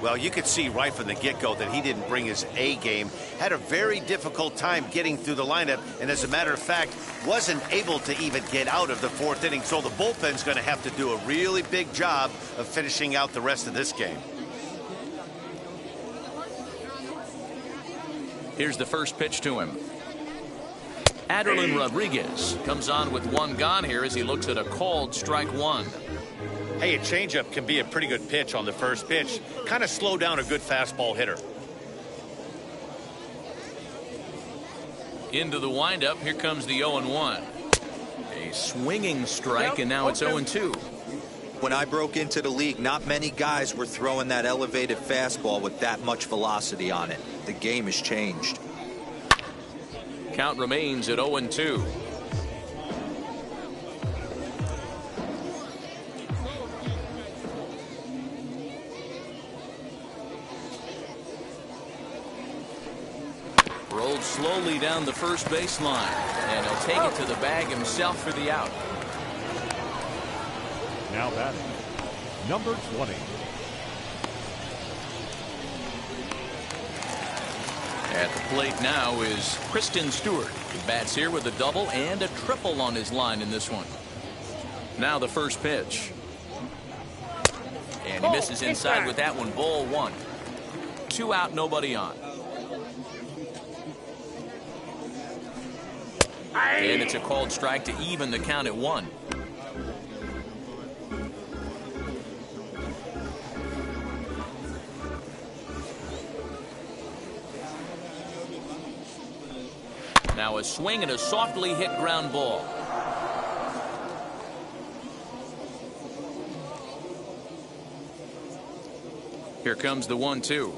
Well, you could see right from the get-go that he didn't bring his A game. Had a very difficult time getting through the lineup, and as a matter of fact, wasn't able to even get out of the 4th inning. So the bullpen's going to have to do a really big job of finishing out the rest of this game.
Here's the first pitch to him. Aderlin Rodriguez comes on with 1 gone here as he looks at a called strike 1.
Hey, a changeup can be a pretty good pitch on the first pitch. Kind of slow down a good fastball hitter.
Into the windup. Here comes the 0-1. A swinging strike, and now it's 0-2.
When I broke into the league, not many guys were throwing that elevated fastball with that much velocity on it. The game has changed.
Count remains at 0-2. Rolled slowly down the first baseline, and he'll take it to the bag himself for the out.
Now batting, number 20.
At the plate now is Kristen Stewart. He bats here with a double and a triple on his line in this one. Now the first pitch. And he misses inside with that one. Ball 1. 2 out, nobody on. And it's a called strike to even the count at 1. Now a swing and a softly hit ground ball. Here comes the 1-2.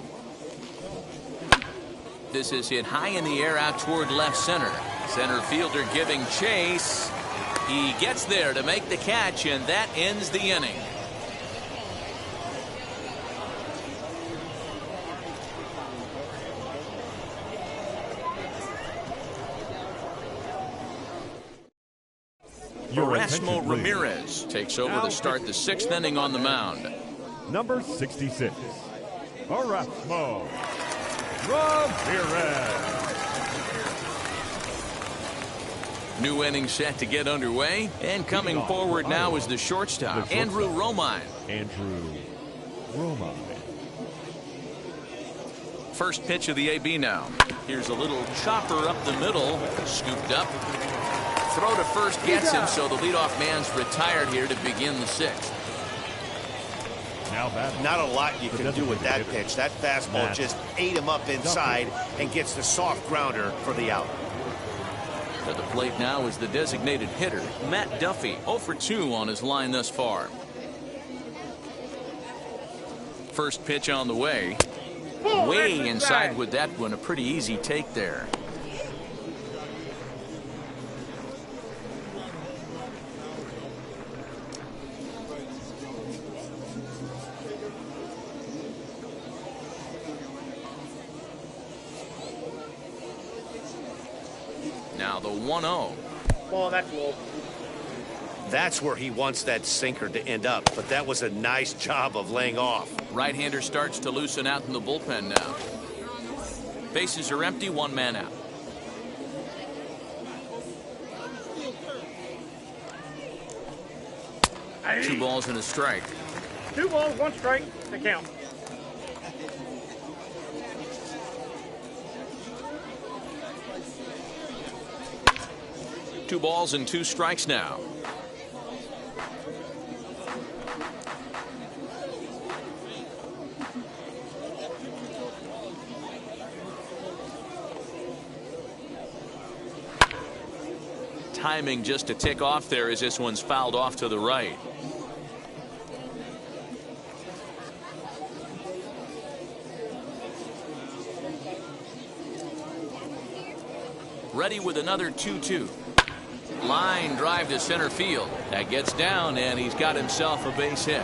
This is hit high in the air out toward left center. Center fielder giving chase. He gets there to make the catch, and that ends the inning. Erasmo Ramirez takes over to start the 6th inning on the mound.
Number 66, Erasmo Ramirez.
New inning set to get underway, and coming forward now is the shortstop, Andrew Romine. First pitch of the AB now. Here's a little chopper up the middle, scooped up. Throw to first gets him, so the leadoff man's retired here to begin the 6th.
Now batting.
Not a lot you can do with that pitch. That fastball just ate him up inside and gets the soft grounder for the out.
At the plate now is the designated hitter, Matt Duffy, 0 for 2 on his line thus far. First pitch on the way. Way inside with that one, a pretty easy take there. Now the 1-0.
Ball, that's low.
That's where he wants that sinker to end up, but that was a nice job of laying off.
Right-hander starts to loosen out in the bullpen now. Bases are empty, 1 man out.
Aye.
2 balls and a strike.
2 balls, 1 strike, the count.
Two balls and 2 strikes now. Timing just to tick off there as this one's fouled off to the right. ready with another 2-2. Line drive to center field. That gets down, and he's got himself a base hit.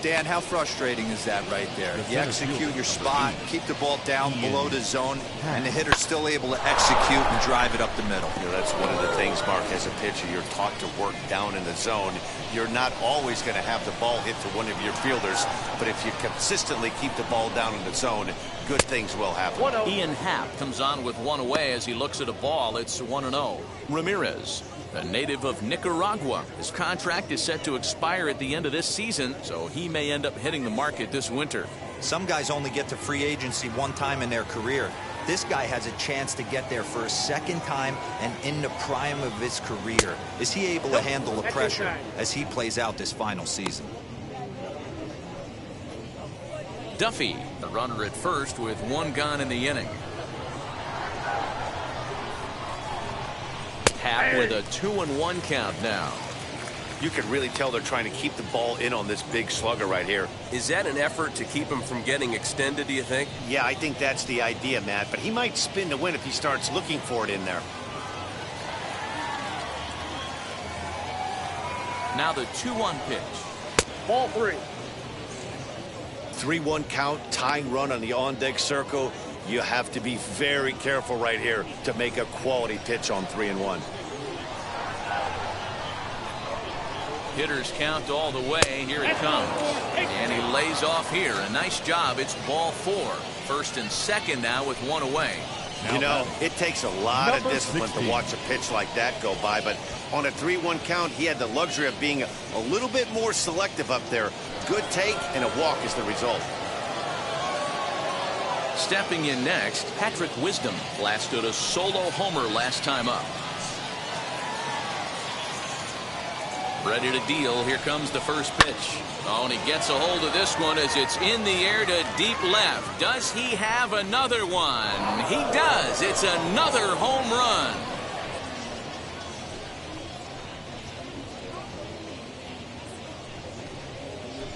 Dan, how frustrating is that right there? You execute your spot, keep the ball down below the zone, and the hitter's still able to execute and drive it up the middle.
You know, that's one of the things, Mark, as a pitcher, you're taught to work down in the zone. You're not always going to have the ball hit to one of your fielders, but if you consistently keep the ball down in the zone, good things will happen.
Ian Happ comes on with one away as he looks at a ball. It's 1-0. Ramirez, a native of Nicaragua. His contract is set to expire at the end of this season, so he may end up hitting the market this winter.
Some guys only get to free agency one time in their career. This guy has a chance to get there for a second time and in the prime of his career. Is he able to handle the pressure as he plays out this final season?
Duffy, the runner at first with one gone in the inning. Happ with a 2-1 count now.
You can really tell they're trying to keep the ball in on this big slugger right here.
Is that an effort to keep him from getting extended, do you think?
Yeah, I think that's the idea, Matt, but he might spin to win if he starts looking for it in there.
Now the 2-1 pitch.
Ball 3.
3-1 count, tying run on the on-deck circle. You have to be very careful right here to make a quality pitch on 3-1.
Hitters count all the way. Here it comes. And he lays off here. A nice job. It's ball 4. First and second now with one away.
You know, it takes a lot of discipline
16.
to watch a pitch like that go by, but on a 3-1 count, he had the luxury of being a little bit more selective up there. Good take, and a walk is the result.
Stepping in next, Patrick Wisdom blasted a solo homer last time up. Ready to deal. Here comes the first pitch. Oh, and he gets a hold of this one as it's in the air to deep left. Does he have another one? He does. It's another home run.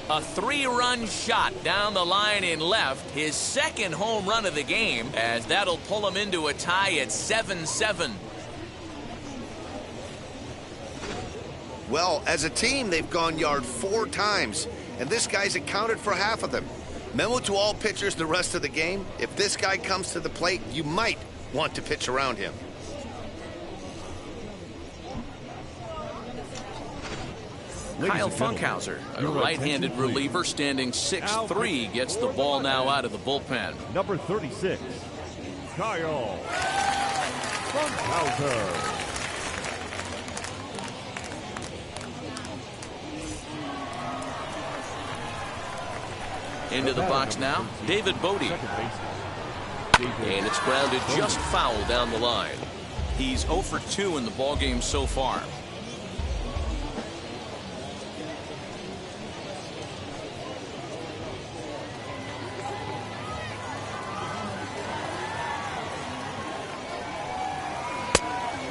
A 3-run shot down the line in left. His second home run of the game, as that'll pull him into a tie at 7-7.
Well, as a team, they've gone yard 4 times, and this guy's accounted for half of them. Memo to all pitchers the rest of the game: if this guy comes to the plate, you might want to pitch around him.
Kyle Funkhauser, a right-handed reliever standing 6'3", gets the ball now out of the bullpen.
Number 36, Kyle Funkhauser.
Into the box now, David Bodie. And it's grounded just foul down the line. He's 0 for 2 in the ballgame so far.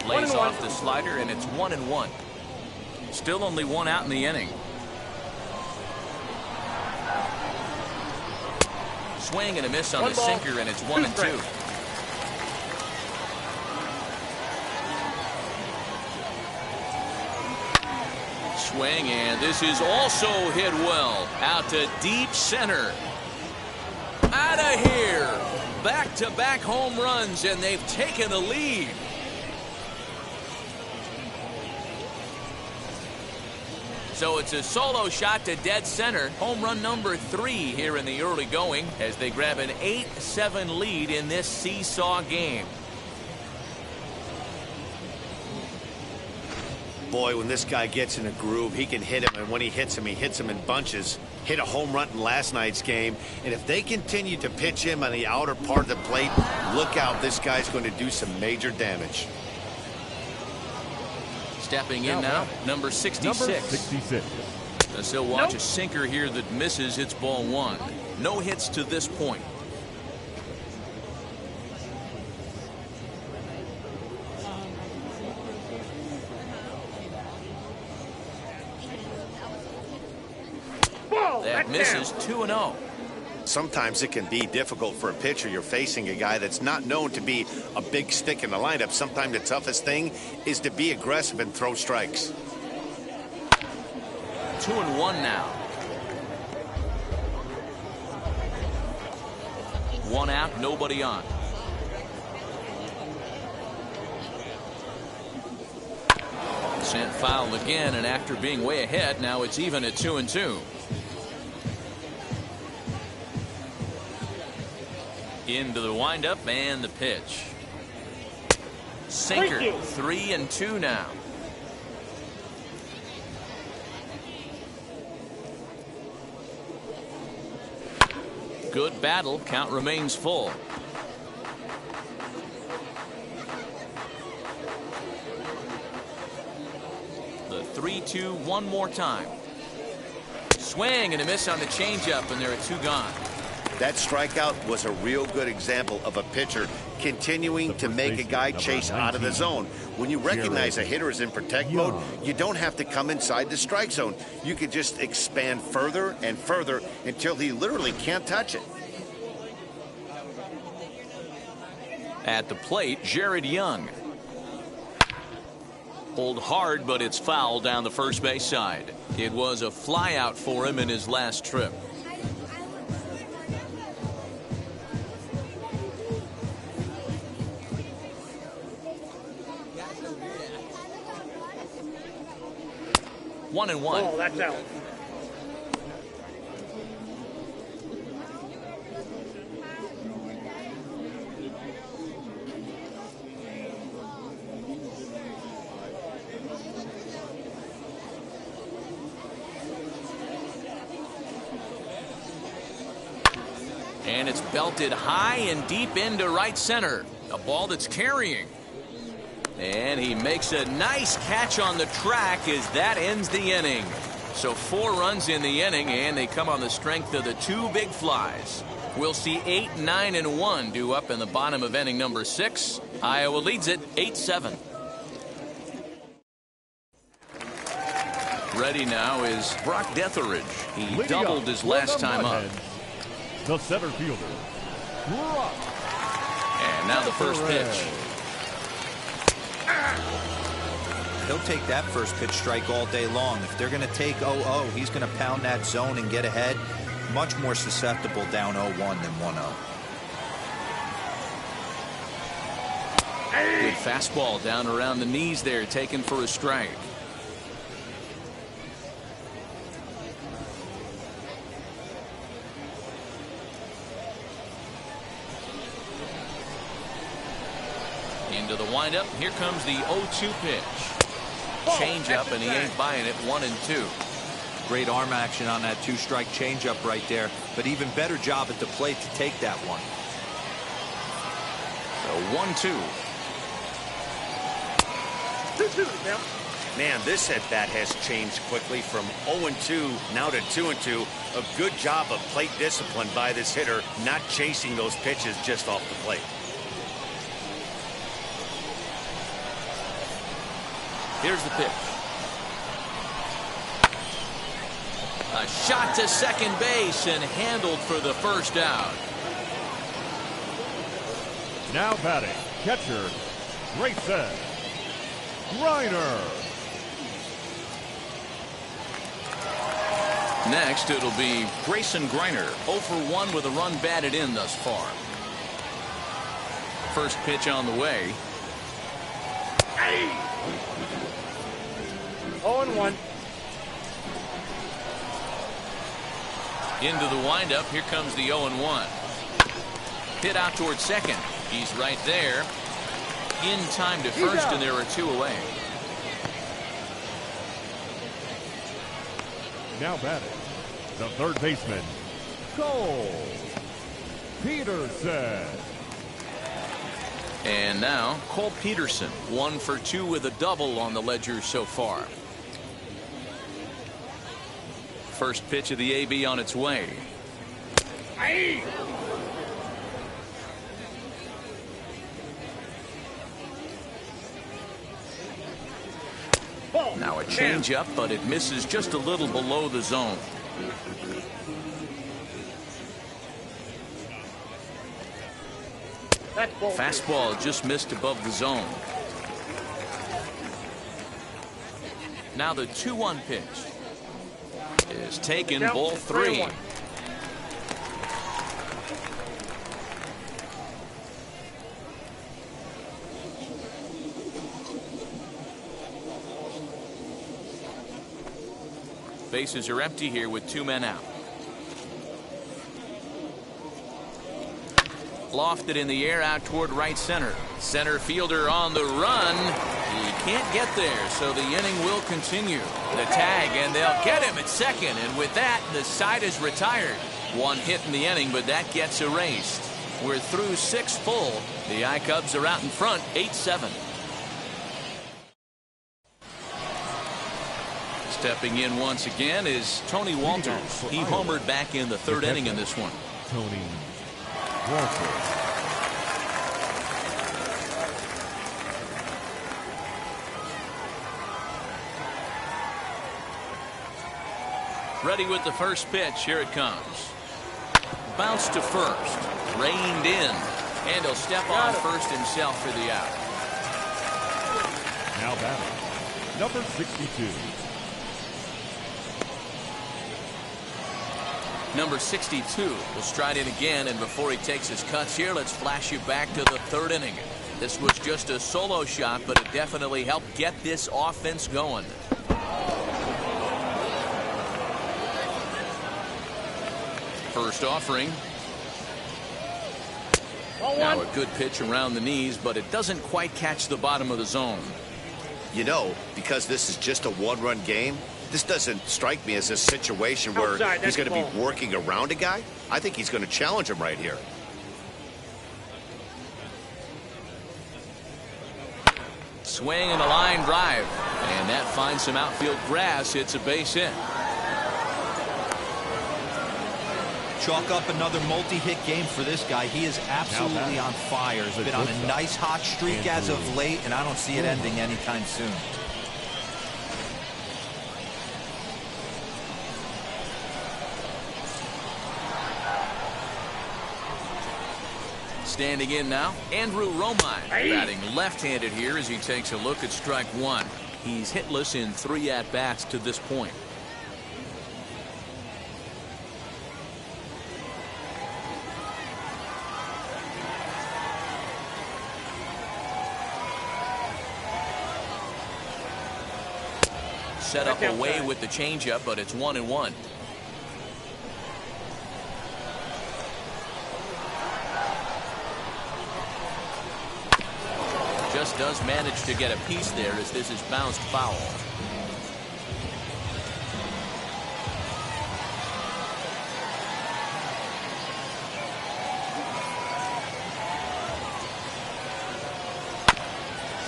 Lays off the slider, and it's 1-1. Still only one out in the inning. Swing and a miss on the sinker, and it's 1-2. Swing, and this is also hit well. Out to deep center. Out of here. Back-to-back home runs, and they've taken the lead. So it's a solo shot to dead center. Home run number 3 here in the early going as they grab an 8-7 lead in this seesaw game.
Boy, when this guy gets in a groove, he can hit him, and when he hits him in bunches. Hit a home run in last night's game, and if they continue to pitch him on the outer part of the plate, look out, this guy's going to do some major damage.
Stepping in now, number 66.
Number 66.
As he'll watch a sinker here that misses. It's ball 1. No hits to this point. That misses 2-0.
sometimes it can be difficult for a pitcher. You're facing a guy that's not known to be a big stick in the lineup. Sometimes the toughest thing is to be aggressive and throw strikes.
2-1 now. 1 out, nobody on. Sent foul again, and after being way ahead, now it's even at 2-2. Into the windup and the pitch. Sinker. 3-2 now. Good battle. Count remains full. The 3-2 one more time. Swing and a miss on the changeup, and there are 2 gone.
That strikeout was a real good example of a pitcher continuing to make a guy chase out of the zone. When you recognize a hitter is in protect mode, you don't have to come inside the strike zone. You can just expand further and further until he literally can't touch it.
At the plate, Jared Young. Pulled hard, but it's foul down the first base side. It was a flyout for him in his last trip. One and one.
Oh, that's out.
And it's belted high and deep into right center. A ball that's carrying. And he makes a nice catch on the track as that ends the inning. So 4 runs in the inning, and they come on the strength of the 2 big flies. We'll see 8, 9, and 1 due up in the bottom of inning number 6. Iowa leads it 8-7. Ready now is Brock Detheridge. He doubled his last time up.
The center fielder, Brock.
And now the first pitch.
He'll take that first pitch strike all day long. If they're going to take 0-0, he's going to pound that zone and get ahead. Much more susceptible down 0-1 than 1-0.
Good fastball down around the knees there, taken for a strike. Into the windup. Here comes the 0-2 pitch. Changeup, and he ain't buying it. 1-2.
Great arm action on that 2-strike changeup right there, but even better job at the plate to take that one.
So 1-2.
Man, this at bat has changed quickly from 0-2 now to 2-2. A good job of plate discipline by this hitter, not chasing those pitches just off the plate.
Here's the pitch. A shot to second base and handled for the first out.
Now batting, catcher, Grayson Wheels.
Next, it'll be Grayson Griner, 0 for 1 with a run batted in thus far. First pitch on the way.
0-1.
Into the windup. Here comes the 0-1. Hit out towards second. He's right there. In time to first, and there are 2 away.
Now batting, the third baseman, Cole Peterson.
And now Cole Peterson, 1 for 2 with a double on the ledger so far. First pitch of the AB on its way. Now a changeup, but it misses just a little below the zone.
That's ball 2.
Fastball just missed above the zone. Now the 2-1 pitch is taken,
Count
ball 3.
3-1.
Bases are empty here with 2 men out. Lofted in the air out toward right center. Center fielder on the run. He can't get there, so the inning will continue. The tag, and they'll get him at second, and with that, the side is retired. 1 hit in the inning, but that gets erased. We're through 6 full. The I-Cubs are out in front, 8-7. Stepping in once again is Tony Walters. He homered back in the 3rd inning in this one.
Tony Walters.
Ready with the first pitch. Here it comes. Bounce to first. Reined in. And he'll step on first himself for the out.
Now batting, number 62.
Number 62 will stride in again, and before he takes his cuts here, let's flash you back to the 3rd inning. This was just a solo shot, but it definitely helped get this offense going. First offering. Now a good pitch around the knees, but it doesn't quite catch the bottom of the zone.
You know, because this is just a 1-run game, this doesn't strike me as a situation where
Outside,
he's going to
that's
be working around a guy. I think he's going to challenge him right here.
Swing and a line drive, and that finds some outfield grass. It's a base hit.
Chalk up another multi-hit game for this guy. He is absolutely on fire. He's been on a nice hot streak as of late, and I don't see it ending anytime soon.
Standing in now, Andrew Romine, batting left-handed here as he takes a look at strike 1. He's hitless in 3 at-bats to this point. Set up away with the changeup, but it's 1-1. Just does manage to get a piece there as this is bounced foul.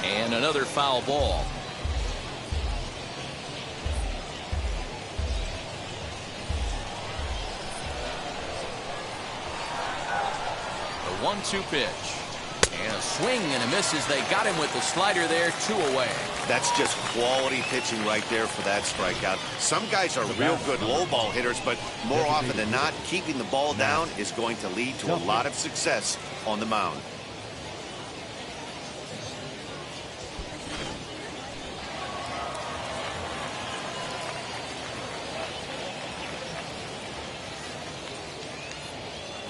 And another foul ball. The 1-2 pitch. And a swing and a miss as they got him with the slider there, 2 away.
That's just quality pitching right there for that strikeout. Some guys are real good low ball hitters, but more often than not, keeping the ball down is going to lead to a lot of success on the mound.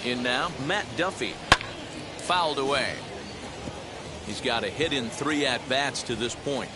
In now, Matt Duffy. Fouled away. He's got a hit in 3 at-bats to this point.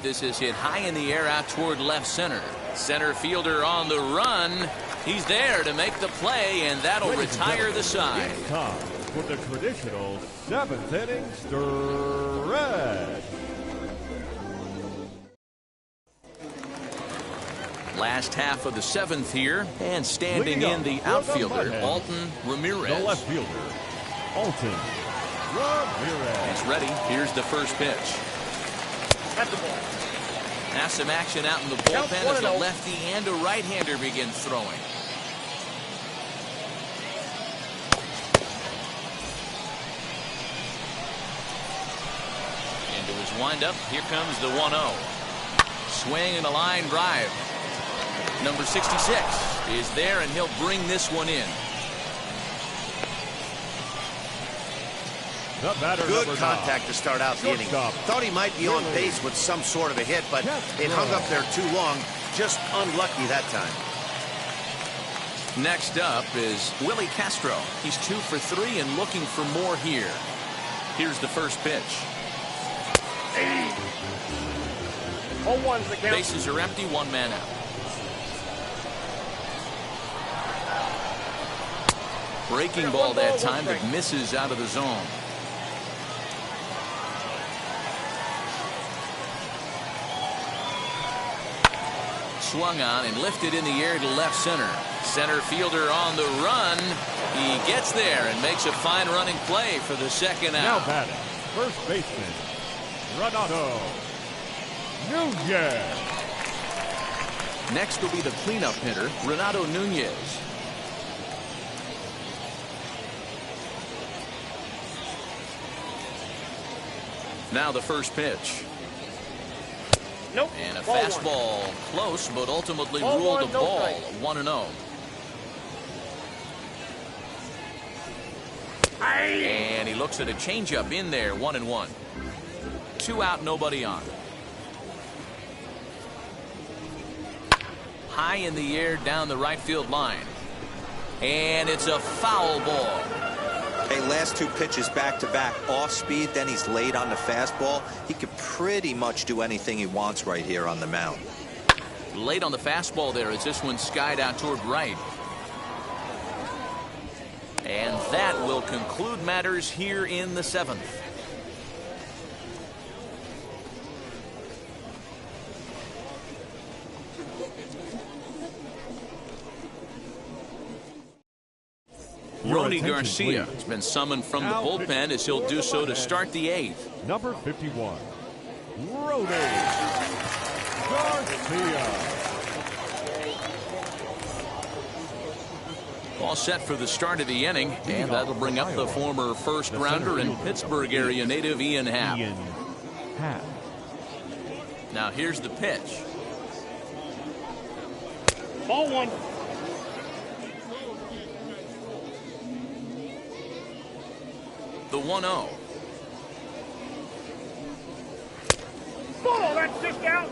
This is hit high in the air out toward left center. Center fielder on the run. He's there to make the play, and that'll retire the side.
It's time for the traditional 7th inning stretch.
Last half of the 7th here, and standing in the outfielder, Alton Ramirez.
The left fielder, Alton Ramirez.
He's ready. Here's the first pitch.
At the ball.
Now some action out in the bullpen as a lefty and a right-hander begin throwing. And to his windup, here comes the 1-0. Swing and a line drive. Number 66 is there, and he'll bring this one in.
Good contact to start out the inning. Thought he might be on base with some sort of a hit, but it hung up there too long. Just unlucky that time.
Next up is Willie Castro. He's 2 for 3 and looking for more here. Here's the first pitch.
0-1's the count.
Bases are empty, 1 man out. Breaking ball that time, but misses out of the zone. Swung on and lifted in the air to left center. Center fielder on the run. He gets there and makes a fine running play for the second out.
Now batting, first baseman, Granada. Nunez.
Next will be the cleanup hitter, Renato Nunez. Now the first pitch.
Nope.
And a
Ball
fastball close, but ultimately
Ball
ruled
one,
a
no
ball.
strike.
1-0. And he looks at a changeup in there. 1-1. 2 out, nobody on. High in the air down the right field line. And it's a foul ball.
Hey, last 2 pitches back-to-back off speed, then he's late on the fastball. He could pretty much do anything he wants right here on the mound.
Late on the fastball there as this one skied out toward right. And that will conclude matters here in the 7th. Rony Garcia has been summoned from the bullpen as he'll do so to start the 8th.
Number 51, Rony Garcia.
All set for the start of the inning, and that'll bring up the former first rounder and Pittsburgh area native Ian Happ. Now here's the pitch.
Ball 1.
The 1-0.
Oh, that's just out.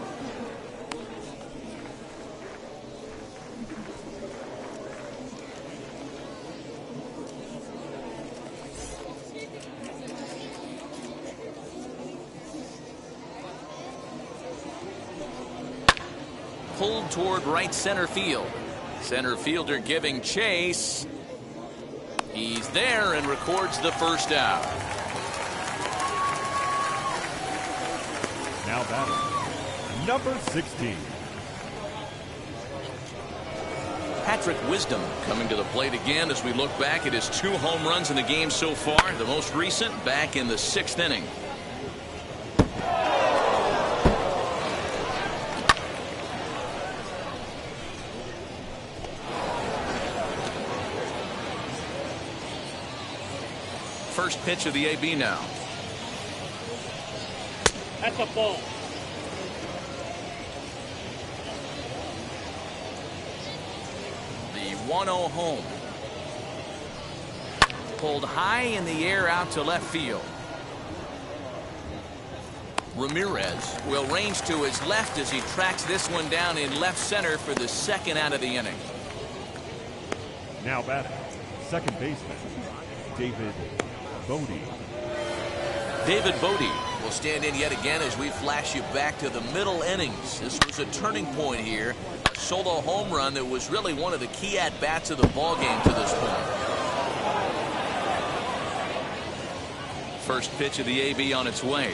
Pulled toward right center field. Center fielder giving chase. He's there and records the first out.
Now batting, number 16.
Patrick Wisdom coming to the plate again as we look back at his 2 home runs in the game so far. The most recent back in the 6th inning. First pitch of the AB now.
That's a ball.
The 1-0 home. Pulled high in the air out to left field. Ramirez will range to his left as he tracks this one down in left center for the 2nd out of the inning.
Now batting, second baseman, David Bodie.
David Bodie will stand in yet again as we flash you back to the middle innings. This was a turning point here. A solo home run that was really one of the key at-bats of the ballgame to this point. First pitch of the AB on its way.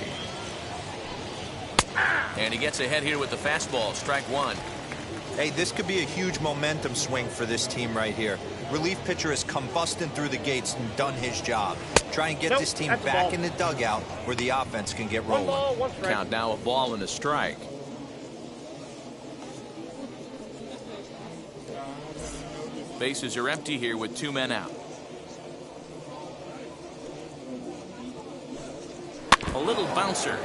And he gets ahead here with the fastball. Strike 1.
Hey, this could be a huge momentum swing for this team right here. Relief pitcher has come busting through the gates and done his job. Try and get this team back in the dugout where the offense can get rolling.
1 ball, 1 strike.
Count now a ball and a strike. Bases are empty here with 2 men out. A little bouncer.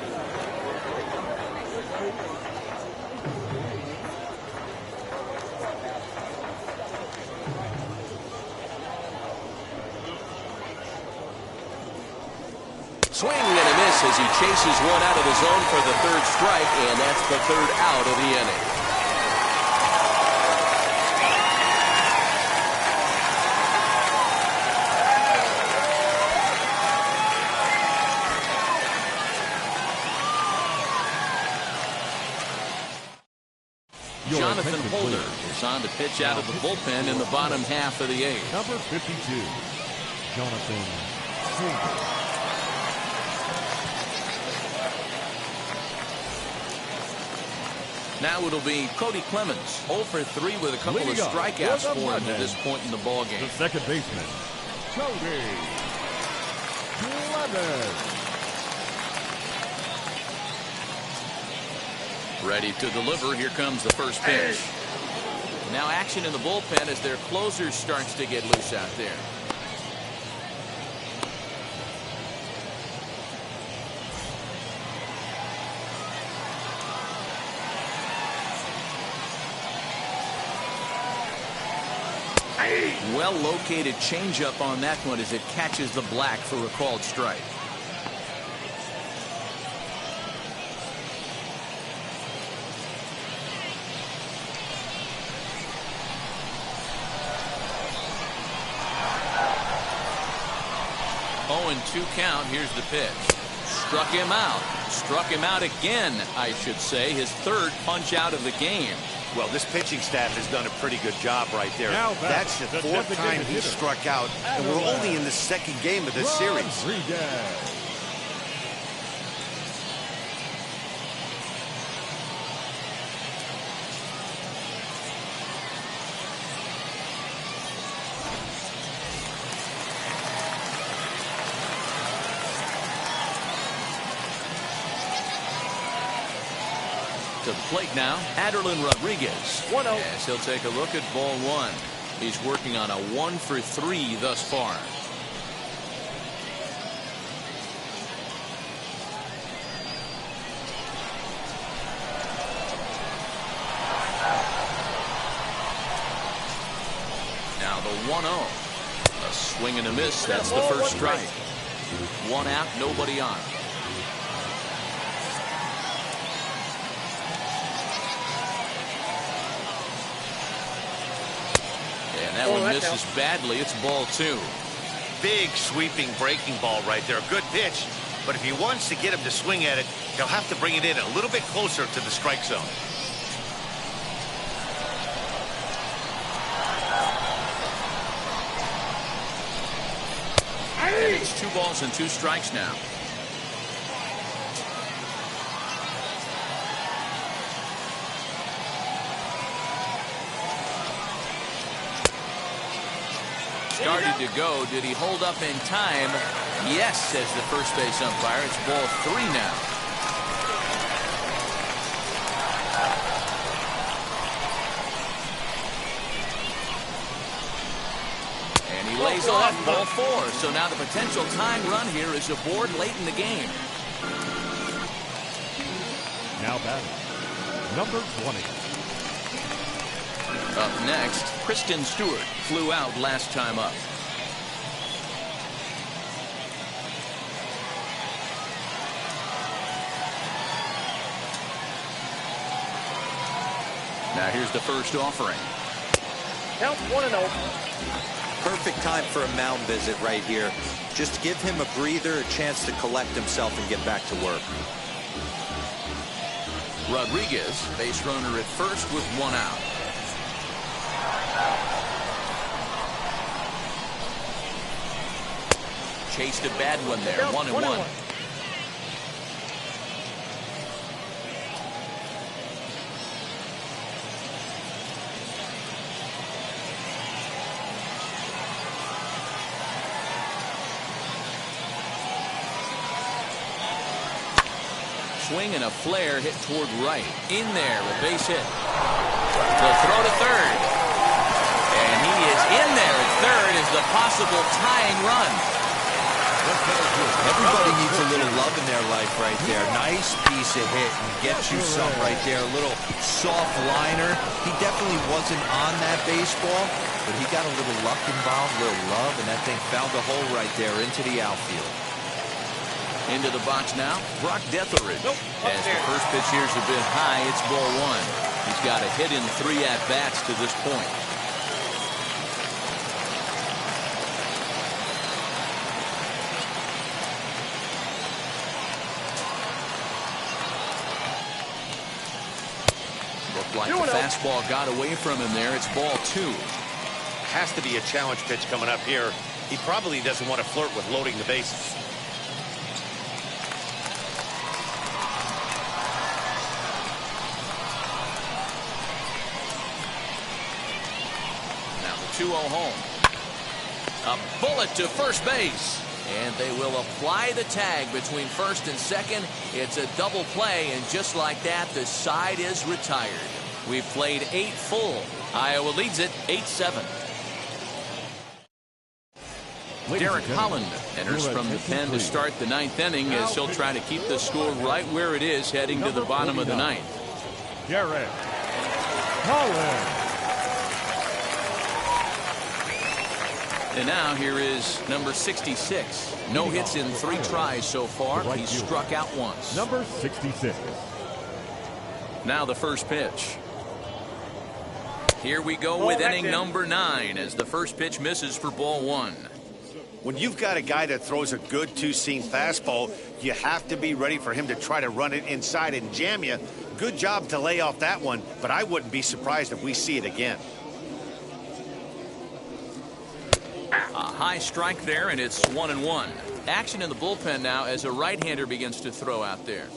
Swing and a miss as he chases one out of the zone for the third strike, and that's the third out of the inning. Jonathan Holder is on to pitch out of the bullpen in the bottom half of the eighth.
Number 52, Jonathan Holder.
Now it'll be Cody Clemens, 0 for 3 with a couple of strikeouts for him at this point in the ballgame.
The second baseman, Cody Clemens.
Ready to deliver. Here comes the first pitch. Now action in the bullpen as their closer starts to get loose out there. Well-located changeup on that one as it catches the black for a called strike. Oh, and 2 count. Here's the pitch. Struck him out. Struck him out again, I should say. His third punch out of the game.
Well, this pitching staff has done a pretty good job right there. That's the
the
4th time he
hitter.
struck out, and we're only in the 2nd game of this series.
Rodriguez.
To the plate now, Aderlin Rodriguez.
1-0.
Yes, he'll take a look at ball 1. He's working on a 1 for 3 thus far. Now the 1-0. A swing and a miss. That's the first strike. 1 out, nobody on. And that one misses badly. It's ball 2.
Big sweeping breaking ball right there. A good pitch. But if he wants to get him to swing at it, he'll have to bring it in a little bit closer to the strike zone.
And it's 2 balls and 2 strikes now. Started to go. Did he hold up in time? Yes, says the first base umpire. It's ball 3 now. And he lays off ball 4. So now the potential tying run here is aboard late in the game.
Now batting, number 20.
Up next, Kristen Stewart flew out last time up. Now here's the first offering.
Count 1-0.
Perfect time for a mound visit right here. Just give him a breather, a chance to collect himself and get back to work.
Rodriguez, base runner at first with 1 out. Chased a bad one there. 1-1. Swing and a flare hit toward right. In there, a base hit. The throw to third. And he is in there at third as the possible tying run.
Everybody needs a little love in their life right there. Nice piece of hit and gets you some right there. A little soft liner. He definitely wasn't on that baseball, but he got a little luck involved, a little love, and that thing found a hole right there into the outfield.
Into the box now, Brock Detheridge. As the first pitch here's a bit high, it's ball one. He's got a hit in 3 at-bats to this point. Looked like the fastball got away from him there. It's ball 2.
Has to be a challenge pitch coming up here. He probably doesn't want to flirt with loading the bases.
Now the 2-0 home. A bullet to first base. And they will apply the tag between first and second. It's a double play, and just like that, the side is retired. We've played 8 full. Iowa leads it 8-7. Derek Holland enters from the pen to start the 9th inning as he'll try to keep the score right where it is heading to the bottom of the 9th.
Derek Holland.
And now here is number 66. No hits in 3 tries so far. He's struck out once.
Number 66.
Now the first pitch. Here we go with inning number 9 as the first pitch misses for ball 1.
When you've got a guy that throws a good two-seam fastball, you have to be ready for him to try to run it inside and jam you. Good job to lay off that one, but I wouldn't be surprised if we see it again.
A high strike there, and it's 1-1. Action in the bullpen now as a right-hander begins to throw out there.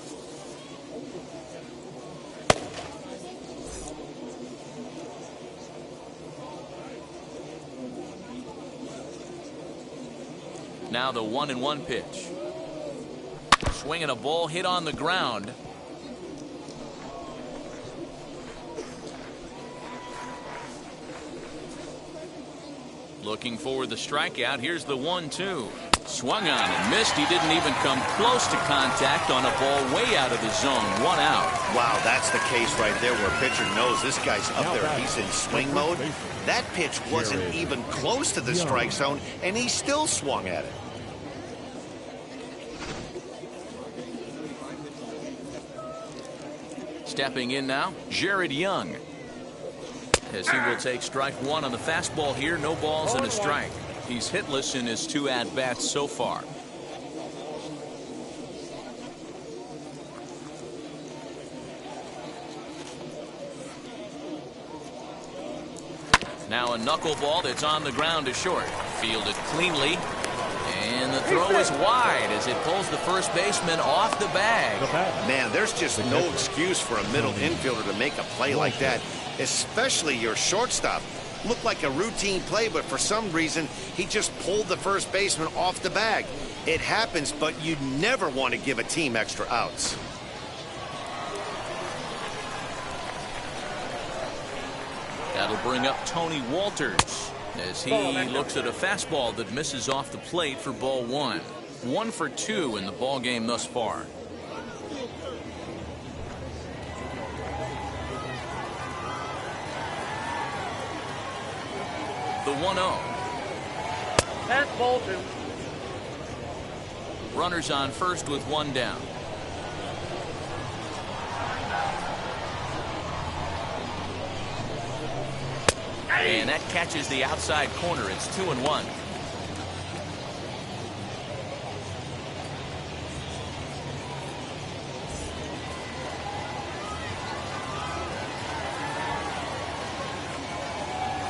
Now the 1-1 pitch. Swinging a ball hit on the ground. Looking for the strikeout. Here's the 1-2. Swung on and missed. He didn't even come close to contact on a ball way out of the zone. 1 out.
Wow, that's the case right there where a pitcher knows this guy's up there. He's in swing mode. That pitch wasn't even close to the strike zone, and he still swung at it.
Stepping in now, Jared Young. As he will take strike 1 on the fastball here. No balls and a strike. He's hitless in his 2 at-bats so far. Now a knuckleball that's on the ground to short. Fielded cleanly. And the throw is wide as it pulls the first baseman off the bag.
Man, there's just no excuse for a middle infielder to make a play like that, especially your shortstop. Looked like a routine play, but for some reason, he just pulled the first baseman off the bag. It happens, but you never want to give a team extra outs.
That'll bring up Tony Walters as he looks at a fastball that misses off the plate for ball 1. 1 for 2 in the ball game thus far. The 1-0.
That's ball 2.
Runners on first with 1 down. And that catches the outside corner. It's 2-1.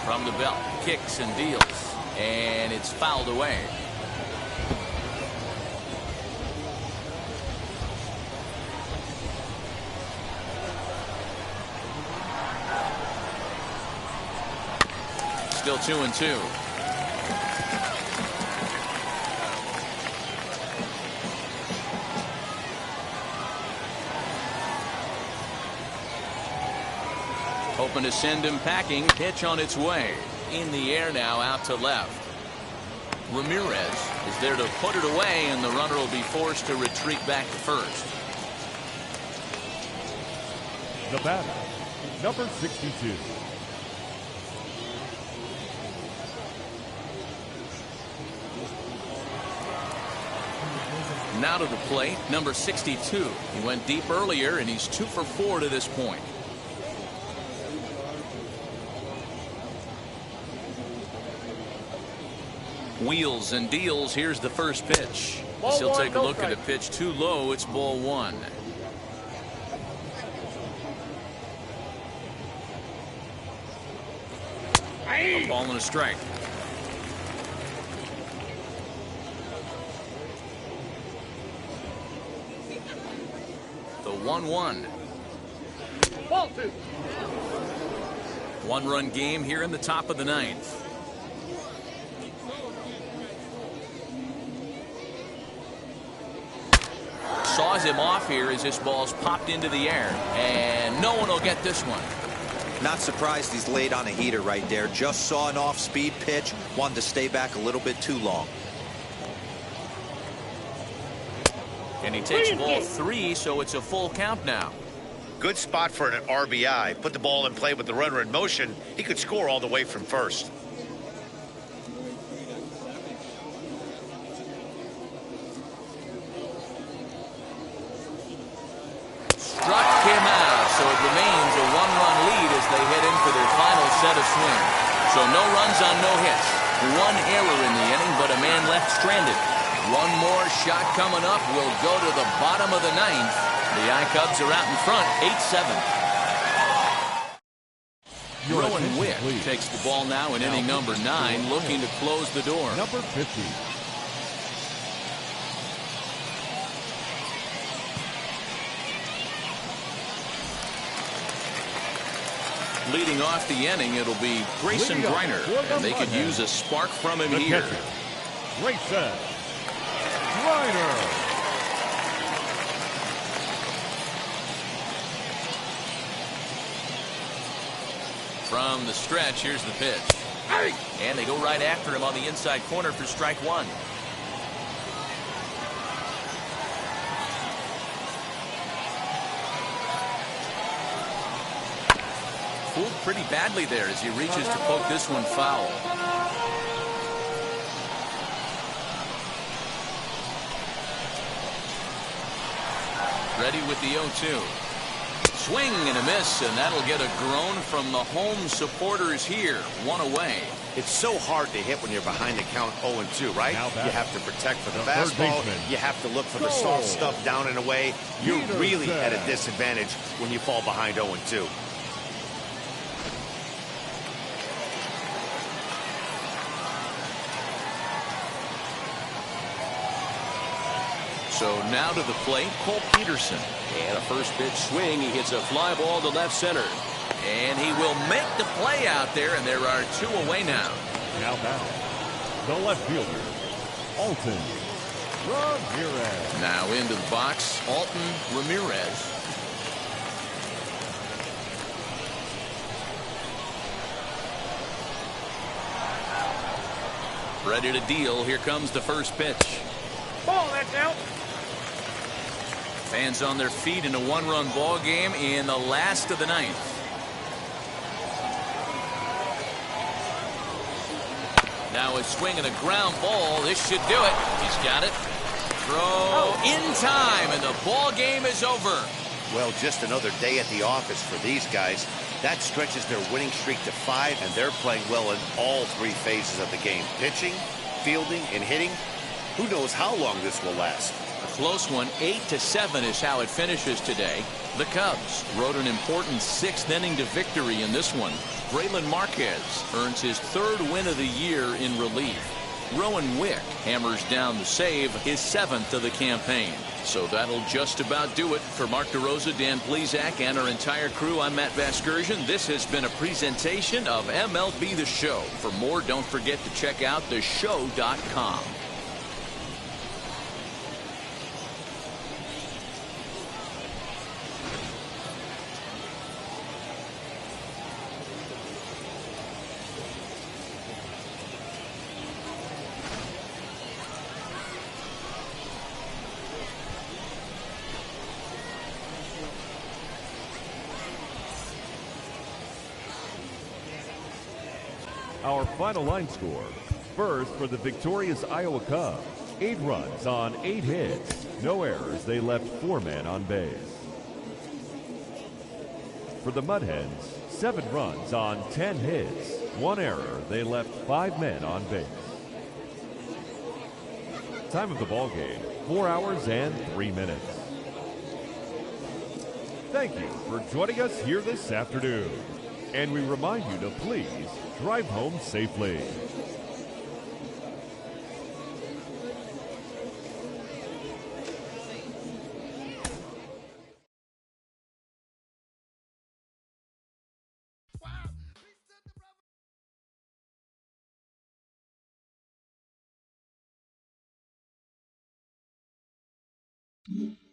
From the belt, kicks and deals, and it's fouled away. Still 2-2. Hoping to send him packing. Pitch on its way. In the air now, out to left. Ramirez is there to put it away, and the runner will be forced to retreat back to first.
The batter, number 62.
Now to the plate, number 62. He went deep earlier, and he's 2 for 4 to this point. Wheels and deals. Here's the first pitch.
Ball
He'll
one,
take a
no
look at
strike.
a pitch too low. It's ball 1. A ball and a strike. The 1-1.
Ball 2.
1-run game here in the top of the 9th. Saws him off here as this ball's popped into the air, and no one will get this one.
Not surprised he's laid on a heater right there. Just saw an off-speed pitch. Wanted to stay back a little bit too long.
And he takes ball 3, so it's a full count now.
Good spot for an RBI. Put the ball in play with the runner in motion. He could score all the way from first.
Struck him out, so it remains a 1-run lead as they head in for their final set of swings. So no runs on no hits. 1 error in the inning, but a man left stranded. One more shot coming up will go to the bottom of the 9th. The I-Cubs are out in front, 8-7. Rowan Wick takes the ball now in inning number 9, looking to close the door.
Number 50.
Leading off the inning, it'll be Grayson Griner, and they could use a spark from him here.
Catcher, Grayson Wheels.
From the stretch, here's the pitch. And they go right after him on the inside corner for strike 1. Fooled pretty badly there as he reaches to poke this one foul. Ready with the 0-2. Swing and a miss, and that'll get a groan from the home supporters here. 1 away.
It's so hard to hit when you're behind the count 0-2, right? You have to protect for the fastball. You have to look for the soft stuff down and away. You're really at a disadvantage when you fall behind 0-2.
So now to the plate, Cole Peterson. And a first pitch swing. He hits a fly ball to left center. And he will make the play out there, and there are 2 away now.
Now batting, the left fielder, Alton Ramirez.
Now into the box, Alton Ramirez. Ready to deal. Here comes the first pitch.
Ball, that's out.
Fans on their feet in a 1-run ball game in the last of the 9th. Now a swing and a ground ball. This should do it. He's got it. Throw in time, and the ball game is over.
Well, just another day at the office for these guys. That stretches their winning streak to 5, and they're playing well in all 3 phases of the game. Pitching, fielding, and hitting. Who knows how long this will last?
A close one. 8-7 is how it finishes today. The Cubs rode an important 6th inning to victory in this one. Braylon Marquez earns his 3rd win of the year in relief. Rowan Wick hammers down the save, his 7th of the campaign. So that'll just about do it. For Mark DeRosa, Dan Plesac, and our entire crew, I'm Matt Vasgersian. This has been a presentation of MLB The Show. For more, don't forget to check out theshow.com.
Our final line score. First, for the victorious Iowa Cubs, 8 runs on 8 hits. No errors. They left 4 men on base. For the Mud Hens, 7 runs on 10 hits. 1 error. They left 5 men on base. Time of the ball game, 4 hours and 3 minutes. Thank you for joining us here this afternoon. And we remind you to please drive home safely.
Mm-hmm.